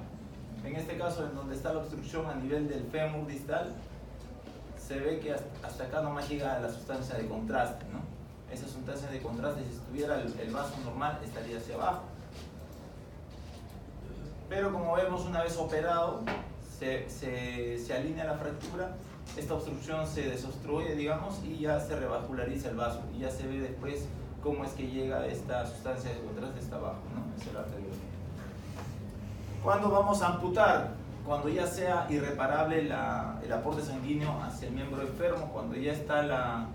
En este caso, en donde está la obstrucción a nivel del fémur distal, se ve que hasta acá nomás llega la sustancia de contraste, ¿no? Esa sustancia de contraste, si estuviera el vaso normal, estaría hacia abajo. Pero como vemos, una vez operado, se alinea la fractura, esta obstrucción se desobstruye, digamos, y ya se revasculariza el vaso, y ya se ve después cómo es que llega esta sustancia de contraste hasta abajo, ¿no? Esa es la arteriografía. ¿Cuándo vamos a amputar? Cuando ya sea irreparable el aporte sanguíneo hacia el miembro enfermo, cuando ya está la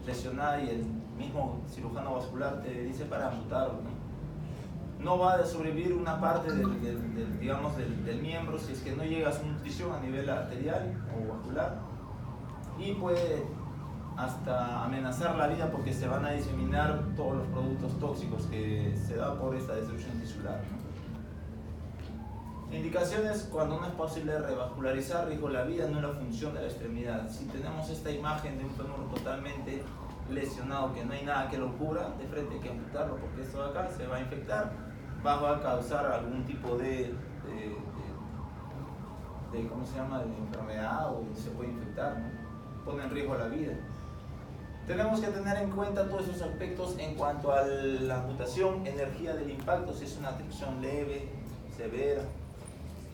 lesionada y el mismo cirujano vascular te dice para amputarlo, ¿no? No va a sobrevivir una parte del miembro si es que no llega a su nutrición a nivel arterial o vascular, y puede hasta amenazar la vida porque se van a diseminar todos los productos tóxicos que se dan por esta destrucción tisular, ¿no? Indicaciones cuando no es posible revascularizar, riesgo la vida, no es la función de la extremidad. Si tenemos esta imagen de un fémur totalmente lesionado, que no hay nada que lo cubra, de frente hay que amputarlo porque esto de acá se va a infectar, va a causar algún tipo de ¿cómo se llama?, de enfermedad, o se puede infectar, ¿no? Pone en riesgo la vida. Tenemos que tener en cuenta todos esos aspectos en cuanto a la amputación, energía del impacto, si es una afección leve, severa,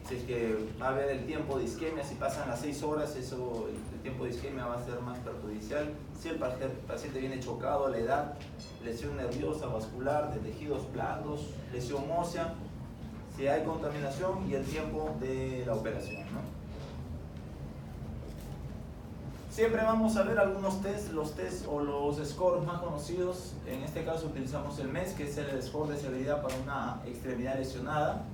si es que va a haber el tiempo de isquemia, si pasan las 6 horas, el tiempo de isquemia va a ser más perjudicial. Si el paciente viene chocado, la edad, lesión nerviosa, vascular, de tejidos blandos, lesión ósea, si hay contaminación, y el tiempo de la operación, ¿no? Siempre vamos a ver algunos tests, los tests o los scores más conocidos. En este caso utilizamos el MES, que es el score de severidad para una extremidad lesionada,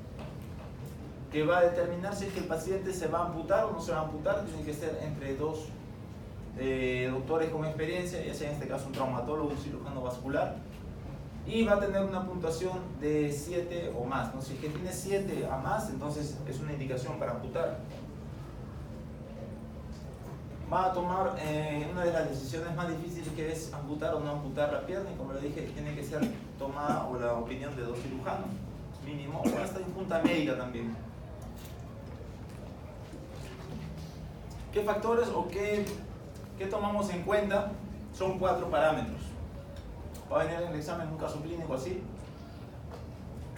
que va a determinar si es que el paciente se va a amputar o no se va a amputar. Tiene que ser entre dos doctores con experiencia, ya sea en este caso un traumatólogo o un cirujano vascular, y va a tener una puntuación de 7 o más, ¿no? Si es que tiene 7 a más, entonces es una indicación para amputar. Va a tomar una de las decisiones más difíciles, que es amputar o no amputar la pierna, y como le dije, tiene que ser tomada o la opinión de 2 cirujanos mínimo, o hasta en junta médica también. ¿Qué factores o qué tomamos en cuenta? Son 4 parámetros. Va a venir en el examen un caso clínico así,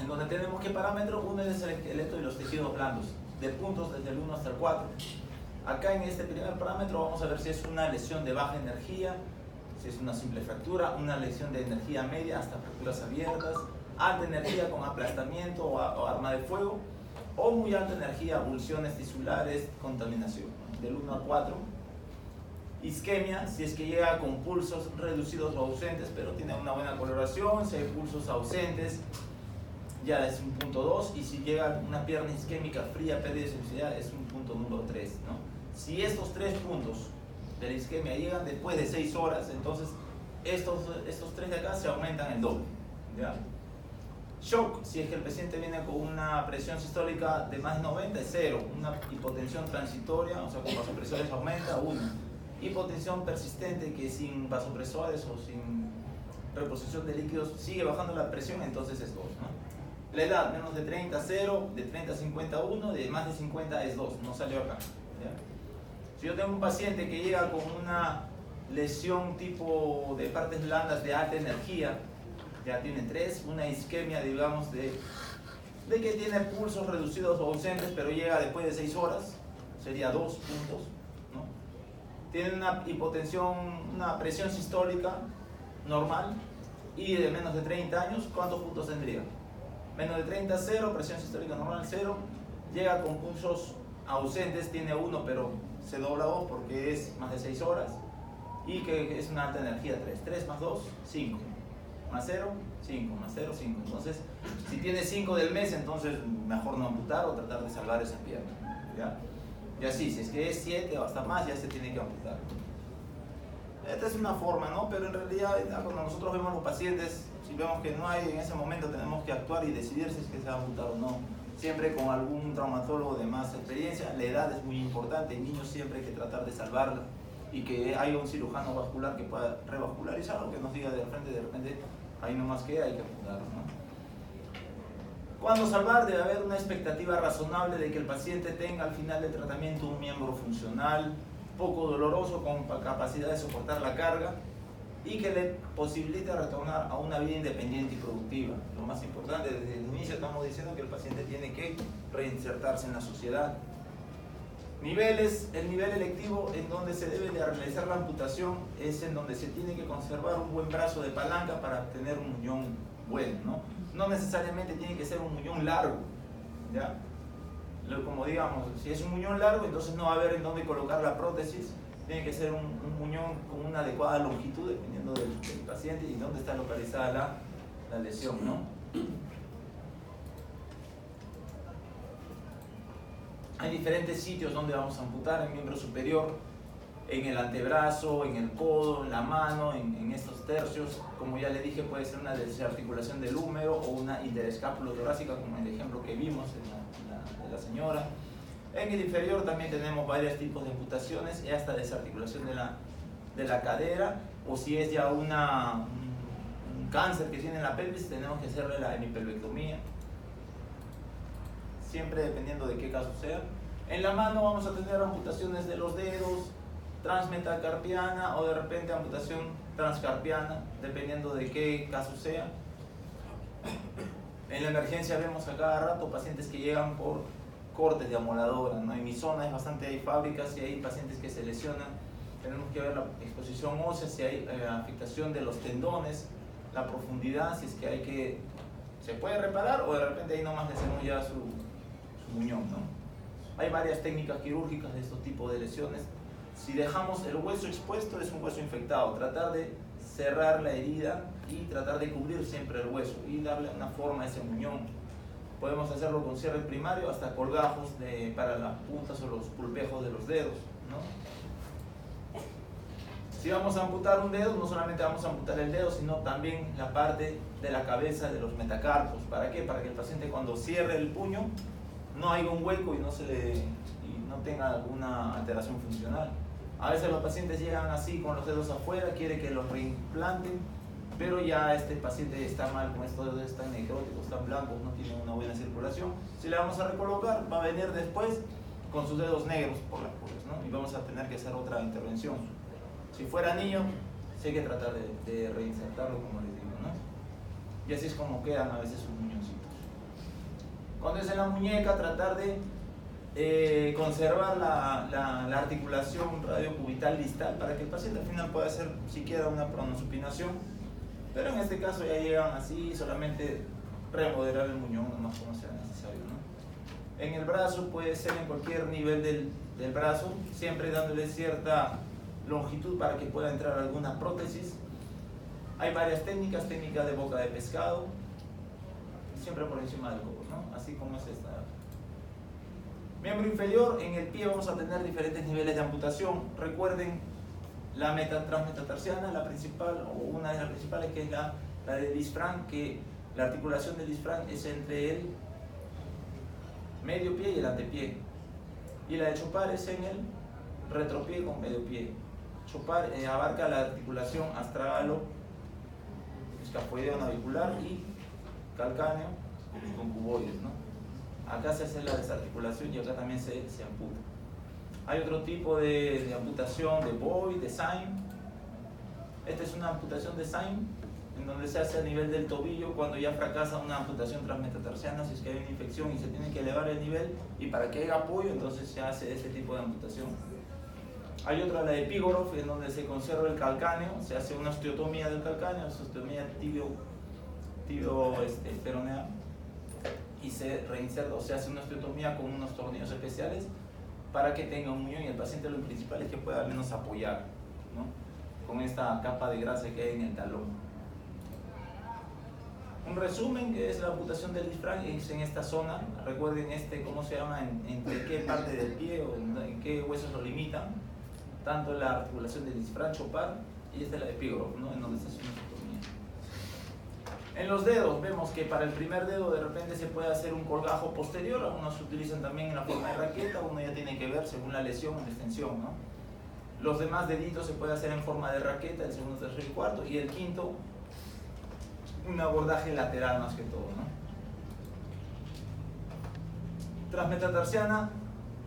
en donde tenemos qué parámetros. Uno es el esqueleto y los tejidos blandos, de puntos desde el 1 hasta el 4. Acá en este primer parámetro vamos a ver si es una lesión de baja energía, si es una simple fractura, una lesión de energía media hasta fracturas abiertas, alta energía con aplastamiento o arma de fuego, o muy alta energía, abulsiones tisulares, contaminación, del 1 a 4. Isquemia, si es que llega con pulsos reducidos o ausentes, pero tiene una buena coloración. Si hay pulsos ausentes, ya es un punto 2, y si llega una pierna isquémica fría, pérdida de sensibilidad, es un punto número 3, ¿no? Si estos 3 puntos de la isquemia llegan después de 6 horas, entonces estos 3 de acá se aumentan el doble, ¿ya? Shock, si es que el paciente viene con una presión sistólica de más de 90, es 0. Una hipotensión transitoria, o sea, con vasopresores aumenta, 1. Hipotensión persistente, que sin vasopresores o sin reposición de líquidos sigue bajando la presión, entonces es 2, ¿no? La edad, menos de 30, 0, de 30 a 50, 1, de más de 50 es 2, no salió acá, ¿ya? Si yo tengo un paciente que llega con una lesión tipo de partes blandas de alta energía, ya tiene 3, una isquemia, digamos, de que tiene pulsos reducidos o ausentes, pero llega después de 6 horas, sería 2 puntos, ¿no? Tiene una hipotensión, una presión sistólica normal y de menos de 30 años, ¿cuántos puntos tendría? Menos de 30, 0, presión sistólica normal, 0, llega con pulsos ausentes tiene 1, pero se dobla 2 porque es más de 6 horas. Y que es una alta energía 3. 3 más 2, 5. Más 0, 5. Más 0, 5. Entonces, si tiene 5 del mes, entonces mejor no amputar o tratar de salvar esa pierna. ¿Ya? Y así, si es que es 7 o hasta más, ya se tiene que amputar. Esta es una forma, ¿no? Pero en realidad, cuando nosotros vemos a los pacientes, si vemos que no hay en ese momento, tenemos que actuar y decidir si es que se va a amputar o no. Siempre con algún traumatólogo de más experiencia. La edad es muy importante. En niños siempre hay que tratar de salvarla y que haya un cirujano vascular que pueda revascularizar o que nos diga de repente, ahí nomás que hay que amputar, ¿no? Cuando salvar, debe haber una expectativa razonable de que el paciente tenga al final del tratamiento un miembro funcional, poco doloroso, con capacidad de soportar la carga y que le posibilite retornar a una vida independiente y productiva. Lo más importante, desde el inicio estamos diciendo que el paciente tiene que reinsertarse en la sociedad. Niveles, el nivel electivo en donde se debe de realizar la amputación es en donde se tiene que conservar un buen brazo de palanca para obtener un muñón bueno, ¿no? No necesariamente tiene que ser un muñón largo, ¿ya? Como digamos, si es un muñón largo, entonces no va a haber en dónde colocar la prótesis. Tiene que ser un muñón con una adecuada longitud, dependiendo del paciente y dónde está localizada la lesión, ¿no? Hay diferentes sitios donde vamos a amputar: en miembro superior, en el antebrazo, en el codo, en la mano, en estos tercios. Como ya le dije, puede ser una desarticulación del húmero o una interescápulo-torácica, como en el ejemplo que vimos de la señora. En el inferior también tenemos varios tipos de amputaciones, y hasta desarticulación de la cadera, o si es ya un cáncer que tiene en la pelvis, tenemos que hacerle la hemipelvectomía, siempre dependiendo de qué caso sea. En la mano vamos a tener amputaciones de los dedos, transmetacarpiana o de repente amputación transcarpiana, dependiendo de qué caso sea. En la emergencia vemos a cada rato pacientes que llegan por cortes de amoladora, ¿no? En mi zona es bastante, hay fábricas y hay pacientes que se lesionan. Tenemos que ver la exposición ósea, si hay afectación de los tendones, la profundidad, si es que hay que, se puede reparar o de repente ahí nomás le hacemos ya su muñón, ¿no? Hay varias técnicas quirúrgicas de estos tipos de lesiones. Si dejamos el hueso expuesto, es un hueso infectado. Tratar de cerrar la herida y tratar de cubrir siempre el hueso y darle una forma a ese muñón. Podemos hacerlo con cierre primario, hasta colgajos para las puntas o los pulpejos de los dedos, ¿no? Si vamos a amputar un dedo, no solamente vamos a amputar el dedo, sino también la parte de la cabeza de los metacarpos. ¿Para qué? Para que el paciente, cuando cierre el puño, no haya un hueco y no tenga alguna alteración funcional. A veces los pacientes llegan así con los dedos afuera, quiere que los reimplanten, pero ya este paciente está mal, con estos dedos están necróticos, están blancos, no tienen una buena circulación. Si le vamos a recolocar, va a venir después con sus dedos negros por las puras, ¿no? Y vamos a tener que hacer otra intervención. Si fuera niño, sí hay que tratar de reinsertarlo, como les digo, ¿no? Y así es como quedan a veces sus muñoncitos. Cuando es en la muñeca, tratar de conservar la articulación radiocubital distal para que el paciente al final pueda hacer siquiera una pronosupinación. Pero en este caso ya llegan así, solamente remodelar el muñón, nomás como sea necesario, ¿no? En el brazo puede ser en cualquier nivel del brazo, siempre dándole cierta longitud para que pueda entrar alguna prótesis. Hay varias técnicas de boca de pescado, siempre por encima del codo, ¿no? Así como es esta. Miembro inferior, en el pie vamos a tener diferentes niveles de amputación. Recuerden la transmetatarsiana, la principal, o una de las principales, que es la de Lisfranc, que la articulación de Lisfranc es entre el medio pie y el antepié. Y la de Chopard es en el retropié con medio pie. Chopard abarca la articulación astragalo, escafoideo navicular y calcáneo con cuboides, ¿no? Acá se hace la desarticulación y acá también se amputa. Hay otro tipo de amputación de Boyd, de Syme. Esta es una amputación de Syme, en donde se hace a nivel del tobillo cuando ya fracasa una amputación transmetatarsiana, si es que hay una infección y se tiene que elevar el nivel, y para que haya apoyo, entonces se hace este tipo de amputación. Hay otra, la de Pigorov, en donde se conserva el calcáneo, se hace una osteotomía del calcáneo, osteotomía tibio-peronea, y se reinserta, o se hace una osteotomía con unos tornillos especiales para que tenga un muñón, y el paciente lo principal es que pueda al menos apoyar, ¿no? Con esta capa de grasa que hay en el talón. Un resumen, que es la amputación del disfrán, es en esta zona. Recuerden ¿cómo se llama? Entre qué parte del pie o en qué huesos lo limitan. Tanto la articulación del disfrán, chopar, y esta es la epígrafo, ¿no? En donde está haciendo su anatomía. En los dedos vemos que para el primer dedo de repente se puede hacer un colgajo posterior, algunos se utilizan también en la forma de raqueta, uno ya tiene que ver según la lesión o la extensión, ¿no? Los demás deditos se puede hacer en forma de raqueta, el segundo, tercero y cuarto, y el quinto, un abordaje lateral más que todo, ¿no? Tras metatarsiana,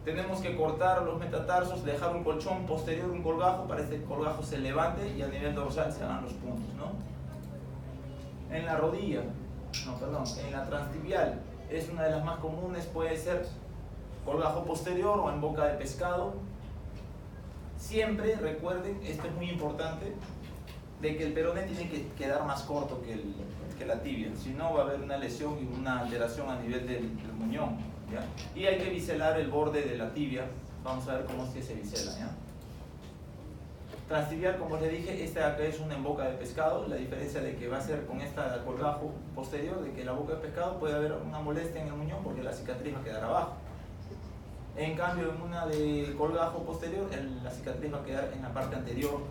tenemos que cortar los metatarsos, dejar un colchón posterior, un colgajo, para que este colgajo se levante y a nivel dorsal se hagan los puntos, ¿no? En la rodilla, en la transtibial, es una de las más comunes, puede ser colgajo posterior o en boca de pescado. Siempre recuerden, esto es muy importante, de que el peroné tiene que quedar más corto que la tibia, si no va a haber una lesión y una alteración a nivel del muñón, ¿ya? Y hay que biselar el borde de la tibia, vamos a ver cómo es que se bisela, ¿ya? Transtibial, como les dije, esta de acá es una en boca de pescado, la diferencia de que va a ser con esta colgajo posterior, de que la boca de pescado puede haber una molestia en el muñón porque la cicatriz va a quedar abajo. En cambio, en una de colgajo posterior, la cicatriz va a quedar en la parte anterior,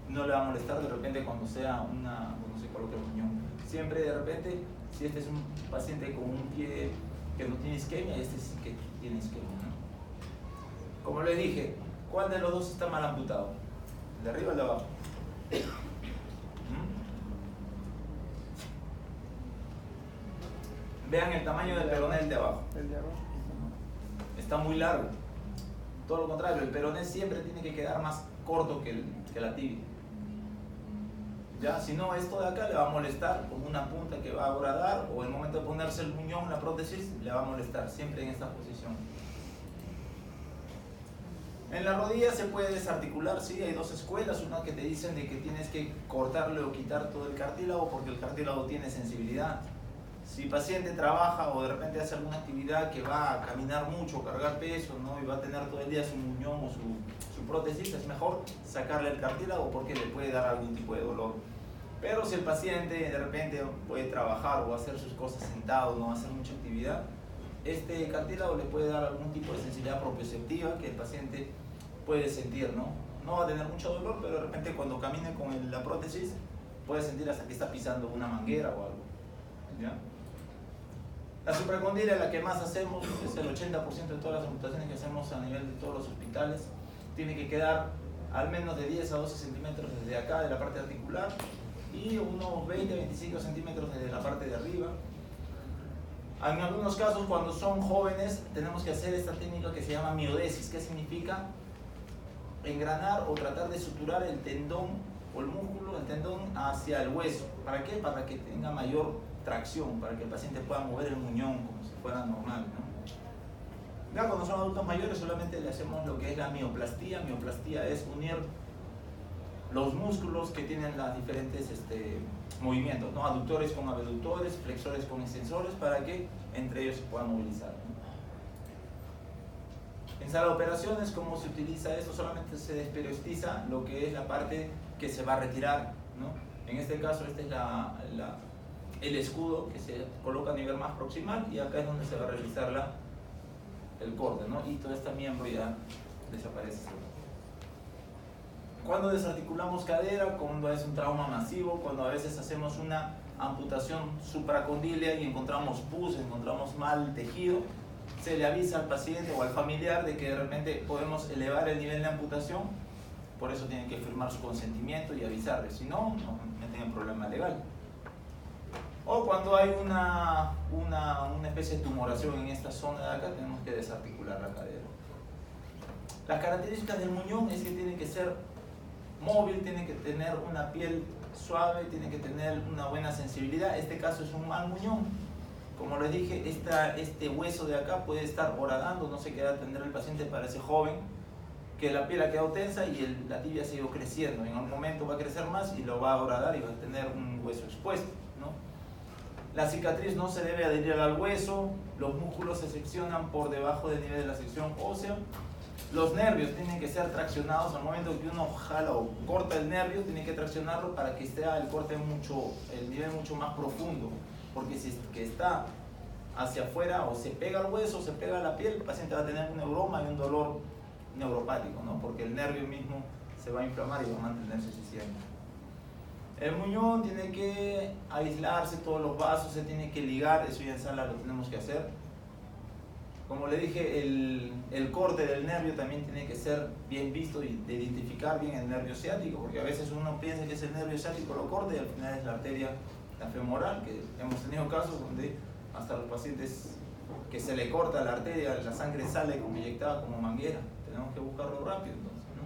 no le va a molestar de repente cuando se coloque el muñón. Siempre de repente, si este es un paciente con un pie que no tiene isquemia, este sí que tiene isquemia, ¿no? Como les dije, ¿cuál de los dos está mal amputado? ¿El de arriba o el de abajo? Vean el tamaño del peroné del de abajo. El de abajo. Está muy largo. Todo lo contrario, el peroné siempre tiene que quedar más corto que la tibia. ¿Ya? Si no, esto de acá le va a molestar con una punta que va a agradar, o el momento de ponerse el muñón, la prótesis, le va a molestar, siempre en esta posición. En la rodilla se puede desarticular, sí, hay dos escuelas, una que te dicen de que tienes que cortarle o quitar todo el cartílago porque el cartílago tiene sensibilidad. Si el paciente trabaja o de repente hace alguna actividad que va a caminar mucho, cargar peso, ¿no? Y va a tener todo el día su muñón o su prótesis, es mejor sacarle el cartílago porque le puede dar algún tipo de dolor. Pero si el paciente de repente puede trabajar o hacer sus cosas sentado, no hacer mucha actividad, este cartílago le puede dar algún tipo de sensibilidad propioceptiva que el paciente puede sentir, ¿no? No va a tener mucho dolor, pero de repente cuando camine con la prótesis puede sentir hasta que está pisando una manguera o algo, ¿ya? La supracondila es la que más hacemos, es el 80% de todas las amputaciones que hacemos a nivel de todos los hospitales. Tiene que quedar al menos de 10 a 12 centímetros desde acá, de la parte articular, y unos 20 a 25 centímetros desde la parte de arriba. En algunos casos, cuando son jóvenes, tenemos que hacer esta técnica que se llama miodesis, que significa engranar o tratar de suturar el tendón o el músculo, el tendón hacia el hueso. ¿Para qué? Para que tenga mayor tracción, para que el paciente pueda mover el muñón como si fuera normal, ¿no? Ya cuando son adultos mayores solamente le hacemos lo que es la mioplastía. Mioplastía es unir los músculos que tienen los diferentes movimientos, ¿no? Aductores con abductores, flexores con extensores, para que entre ellos se puedan movilizar, ¿no? En sala de operaciones, ¿cómo se utiliza esto? Solamente se desperiodiza lo que es la parte que se va a retirar, ¿no? En este caso, este es el escudo que se coloca a nivel más proximal, y acá es donde se va a realizar el corte, ¿no? Y todo este miembro ya desaparece. Cuando desarticulamos cadera, cuando es un trauma masivo, cuando a veces hacemos una amputación supracondilia y encontramos pus, encontramos mal tejido, se le avisa al paciente o al familiar de que de repente podemos elevar el nivel de amputación. Por eso tienen que firmar su consentimiento y avisarle, si no, no tienen problema legal. O cuando hay una especie de tumoración en esta zona de acá, tenemos que desarticular la cadera. Las características del muñón es que tiene que ser móvil, tiene que tener una piel suave, tiene que tener una buena sensibilidad. Este caso es un mal muñón. Como les dije, este hueso de acá puede estar horadando, no se queda atender el paciente, parece joven, que la piel ha quedado tensa y la tibia ha seguido creciendo. En algún momento va a crecer más y lo va a horadar y va a tener un hueso expuesto, ¿no? La cicatriz no se debe adherir al hueso, los músculos se seccionan por debajo del nivel de la sección ósea Los nervios tienen que ser traccionados. Al momento que uno jala o corta el nervio, tiene que traccionarlo para que esté el corte el nivel mucho más profundo. Porque si es que está hacia afuera o se pega al hueso, se pega a la piel, el paciente va a tener un neuroma y un dolor neuropático, ¿no? Porque el nervio mismo se va a inflamar y va a mantenerse siempre. El muñón tiene que aislarse, todos los vasos se tienen que ligar, eso ya en sala lo tenemos que hacer. Como le dije, el corte del nervio también tiene que ser bien visto y de identificar bien el nervio ciático, porque a veces uno piensa que es el nervio ciático lo corte y al final es la arteria femoral, que hemos tenido casos donde hasta los pacientes que se le corta la arteria, la sangre sale como inyectada como manguera. Tenemos que buscarlo rápido entonces, ¿no?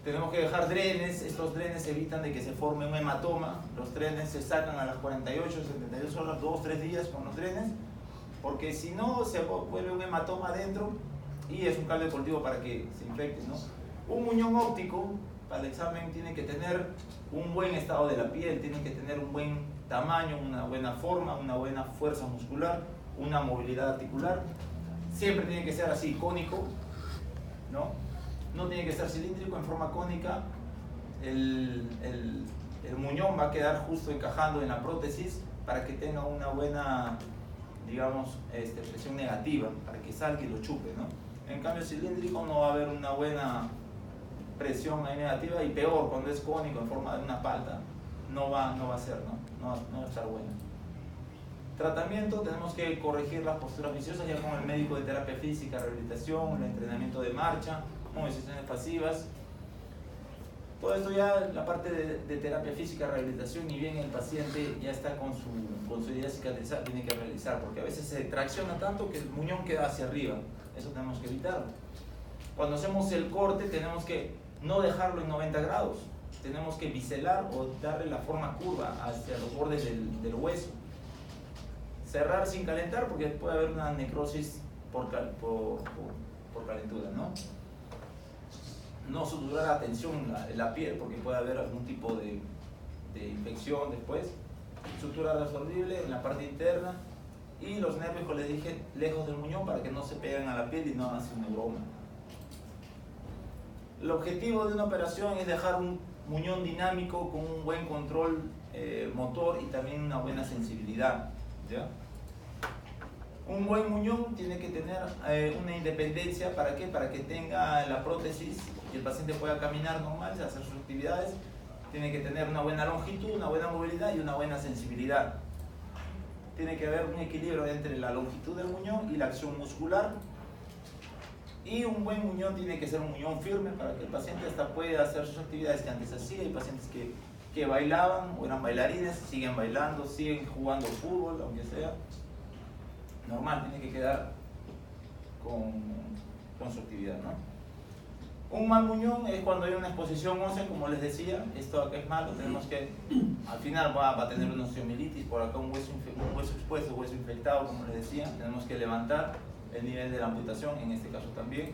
Tenemos que dejar drenes. Estos drenes evitan de que se forme un hematoma. Los drenes se sacan a las 48, 72 horas, 2-3 días con los drenes, porque si no se vuelve un hematoma adentro y es un caldo de cultivo para que se infecte, ¿no? Un muñón óptico para el examen tiene que tener un buen estado de la piel, tiene que tener un buen tamaño, una buena forma, una buena fuerza muscular, una movilidad articular. Siempre tiene que ser así, cónico, ¿no? No tiene que ser cilíndrico, en forma cónica. El muñón va a quedar justo encajando en la prótesis para que tenga una buena, digamos, presión negativa, para que salga y lo chupe, ¿no? En cambio cilíndrico no va a haber una buena presión ahí negativa, y peor cuando es cónico en forma de una palta, no va a ser, ¿no? No va a estar bueno. Tratamiento, tenemos que corregir las posturas viciosas ya con el médico de terapia física, rehabilitación, el entrenamiento de marcha, movilizaciones pasivas. Todo esto ya, la parte de terapia física, rehabilitación, y bien el paciente ya está con su idea cicatrizada, tiene que realizar, porque a veces se tracciona tanto que el muñón queda hacia arriba. Eso tenemos que evitarlo. Cuando hacemos el corte tenemos que no dejarlo en 90 grados, tenemos que biselar o darle la forma curva hacia los bordes del hueso. Cerrar sin calentar porque puede haber una necrosis por calentura, ¿no? No suturar a tensión la piel porque puede haber algún tipo de infección después. Sutura resorbible en la parte interna, y los nervios, como les dije, lejos del muñón para que no se peguen a la piel y no hagan un neuroma. El objetivo de una operación es dejar un muñón dinámico con un buen control motor y también una buena sensibilidad, ¿ya? Un buen muñón tiene que tener una independencia. ¿Para qué? Para que tenga la prótesis y el paciente pueda caminar normal, hacer sus actividades. Tiene que tener una buena longitud, una buena movilidad y una buena sensibilidad. Tiene que haber un equilibrio entre la longitud del muñón y la acción muscular. Y un buen muñón tiene que ser un muñón firme para que el paciente hasta pueda hacer sus actividades que antes hacía. Hay pacientes que bailaban o eran bailarines, siguen bailando, siguen jugando fútbol, aunque sea. Normal, tiene que quedar con su actividad, ¿no? Un mal muñón es cuando hay una exposición ósea, como les decía. Esto acá es malo, tenemos que, al final va a tener una osteomielitis, por acá un hueso expuesto, hueso infectado, como les decía. Tenemos que levantar el nivel de la amputación, en este caso también.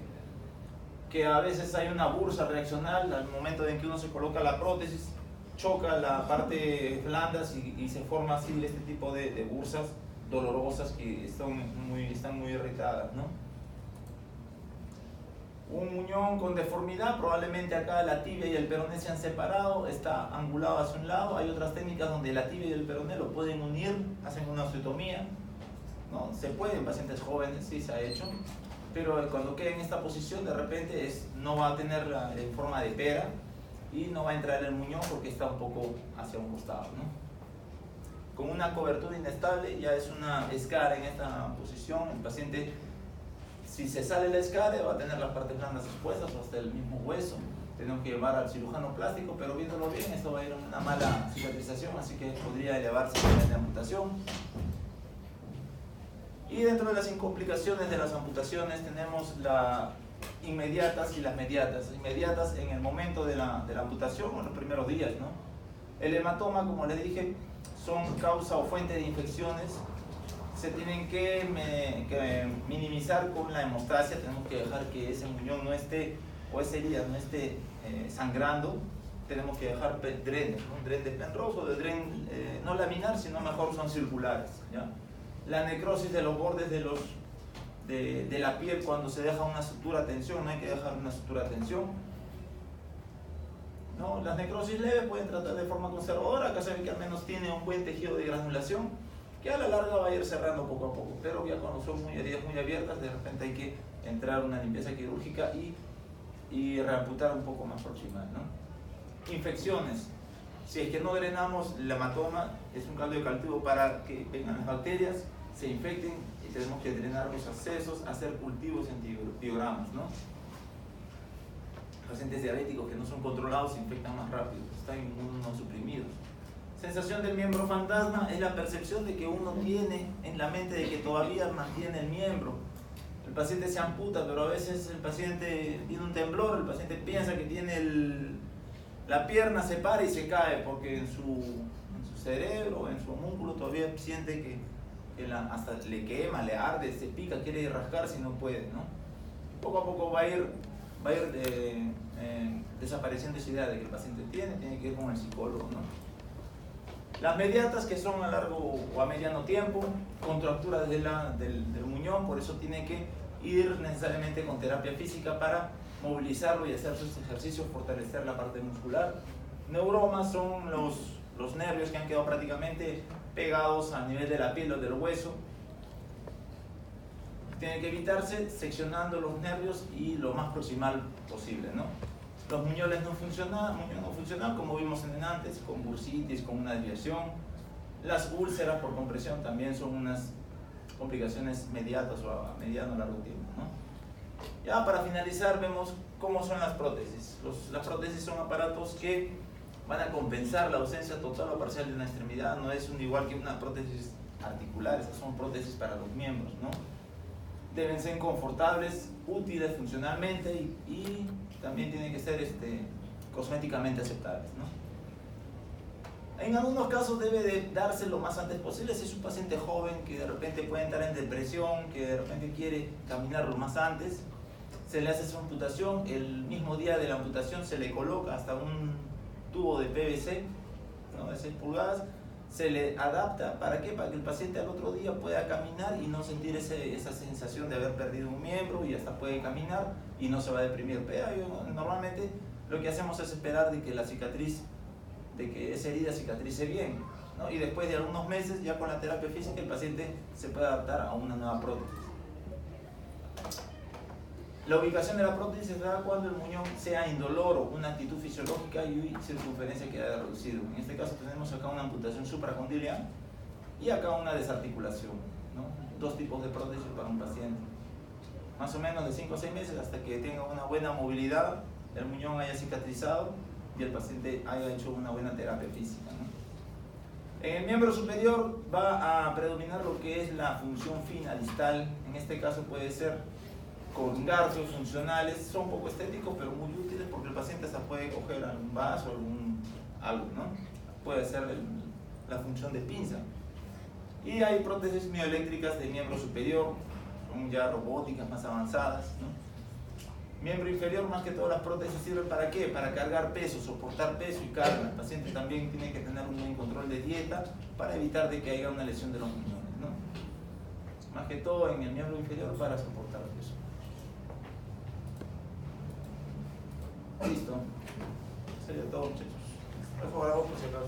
Que a veces hay una bursa reaccional al momento en que uno se coloca la prótesis, choca la parte blanda y se forma así este tipo de bursas dolorosas que están muy irritadas, ¿no? Un muñón con deformidad, probablemente acá la tibia y el peroné se han separado, está angulado hacia un lado. Hay otras técnicas donde la tibia y el peroné lo pueden unir, hacen una osteotomía, ¿no? Se puede en pacientes jóvenes, sí se ha hecho, pero cuando queda en esta posición de repente no va a tener en forma de pera y no va a entrar el muñón porque está un poco hacia un costado, ¿no? Con una cobertura inestable, ya es una escara en esta posición, el paciente, si se sale la escara, va a tener las partes blandas expuestas o hasta el mismo hueso. Tenemos que llevar al cirujano plástico, pero viéndolo bien, esto va a ir a una mala cicatrización, así que podría elevarse el nivel de amputación. Y dentro de las complicaciones de las amputaciones tenemos las inmediatas y las mediatas. Inmediatas en el momento de la amputación o en los primeros días, ¿no? El hematoma, como les dije, son causa o fuente de infecciones. Se tienen que minimizar con la hemostasia. Tenemos que dejar que ese muñón no esté, o esa herida no esté sangrando. Tenemos que dejar drenes, ¿no? Un dren de Penrose o de dren no laminar, sino mejor son circulares, ¿ya? La necrosis de los bordes de de la piel cuando se deja una sutura a tensión, no hay que dejar una sutura a tensión. ¿No? Las necrosis leves pueden tratar de forma conservadora, acá se ve que al menos tiene un buen tejido de granulación, que a la larga va a ir cerrando poco a poco, pero ya cuando son heridas muy abiertas, de repente hay que entrar a una limpieza quirúrgica y reamputar un poco más proximal, ¿no? Infecciones. Si es que no drenamos el hematoma, es un caldo de cultivo para que vengan las bacterias, se infecten y tenemos que drenar los accesos, hacer cultivos en biogramas, ¿no? Pacientes diabéticos que no son controlados se infectan más rápido, están inmunosuprimidos. Sensación del miembro fantasma es la percepción de que uno tiene en la mente de que todavía mantiene el miembro. El paciente se amputa, pero a veces el paciente tiene un temblor, el paciente piensa que tiene la pierna, se para y se cae porque en su cerebro, en su homúnculo todavía siente que hasta le quema, le arde, se pica, quiere rascarse y no puede, ¿no? Poco a poco va a ir desapareciendo esa idea de que el paciente tiene que ir con el psicólogo, ¿no? Las mediatas, que son a largo o a mediano tiempo, contractura del muñón, por eso tiene que ir necesariamente con terapia física para movilizarlo y hacer sus ejercicios, fortalecer la parte muscular. Neuromas son los nervios que han quedado prácticamente pegados a nivel de la piel o del hueso. Tiene que evitarse seccionando los nervios y lo más proximal posible, ¿no? Los muñones no funcional, como vimos antes, con bursitis, con una desviación. Las úlceras por compresión también son unas complicaciones mediatas o a mediano o largo tiempo, ¿no? Ya para finalizar vemos cómo son las prótesis. Las prótesis son aparatos que van a compensar la ausencia total o parcial de una extremidad, no es igual que una prótesis articular, estas son prótesis para los miembros, ¿no? Deben ser confortables, útiles funcionalmente y también tienen que ser cosméticamente aceptables, ¿no? En algunos casos debe de darse lo más antes posible si es un paciente joven que de repente puede entrar en depresión, que de repente quiere caminar lo más antes, se le hace su amputación, el mismo día de la amputación se le coloca hasta un tubo de PVC, ¿no? De 6 pulgadas, se le adapta, ¿para qué? Para que el paciente al otro día pueda caminar y no sentir esa sensación de haber perdido un miembro y hasta puede caminar y no se va a deprimir. Pero normalmente lo que hacemos es esperar de que de que esa herida cicatrice bien, ¿no? Y después de algunos meses, ya con la terapia física, el paciente se puede adaptar a una nueva prótesis. La ubicación de la prótesis se da cuando el muñón sea indoloro, una actitud fisiológica y circunferencia queda reducido. En este caso tenemos acá una amputación supracondylar y acá una desarticulación, ¿no? 2 tipos de prótesis para un paciente. Más o menos de 5 a 6 meses hasta que tenga una buena movilidad, el muñón haya cicatrizado y el paciente haya hecho una buena terapia física, ¿no? En el miembro superior va a predominar lo que es la función fina distal. En este caso puede ser con garfios funcionales, son poco estéticos pero muy útiles porque el paciente hasta puede coger algún vaso, algo, ¿no? Puede ser la función de pinza. Y hay prótesis mioeléctricas de miembro superior, son ya robóticas más avanzadas, ¿no? Miembro inferior, más que todas las prótesis sirven ¿para qué? Para cargar peso, soportar peso y carga. El paciente también tiene que tener un buen control de dieta para evitar de que haya una lesión de los muñones, ¿no? Más que todo en el miembro inferior para soportar peso. Listo. Sería todo, muchachos. Por favor, a vos, por si acaso.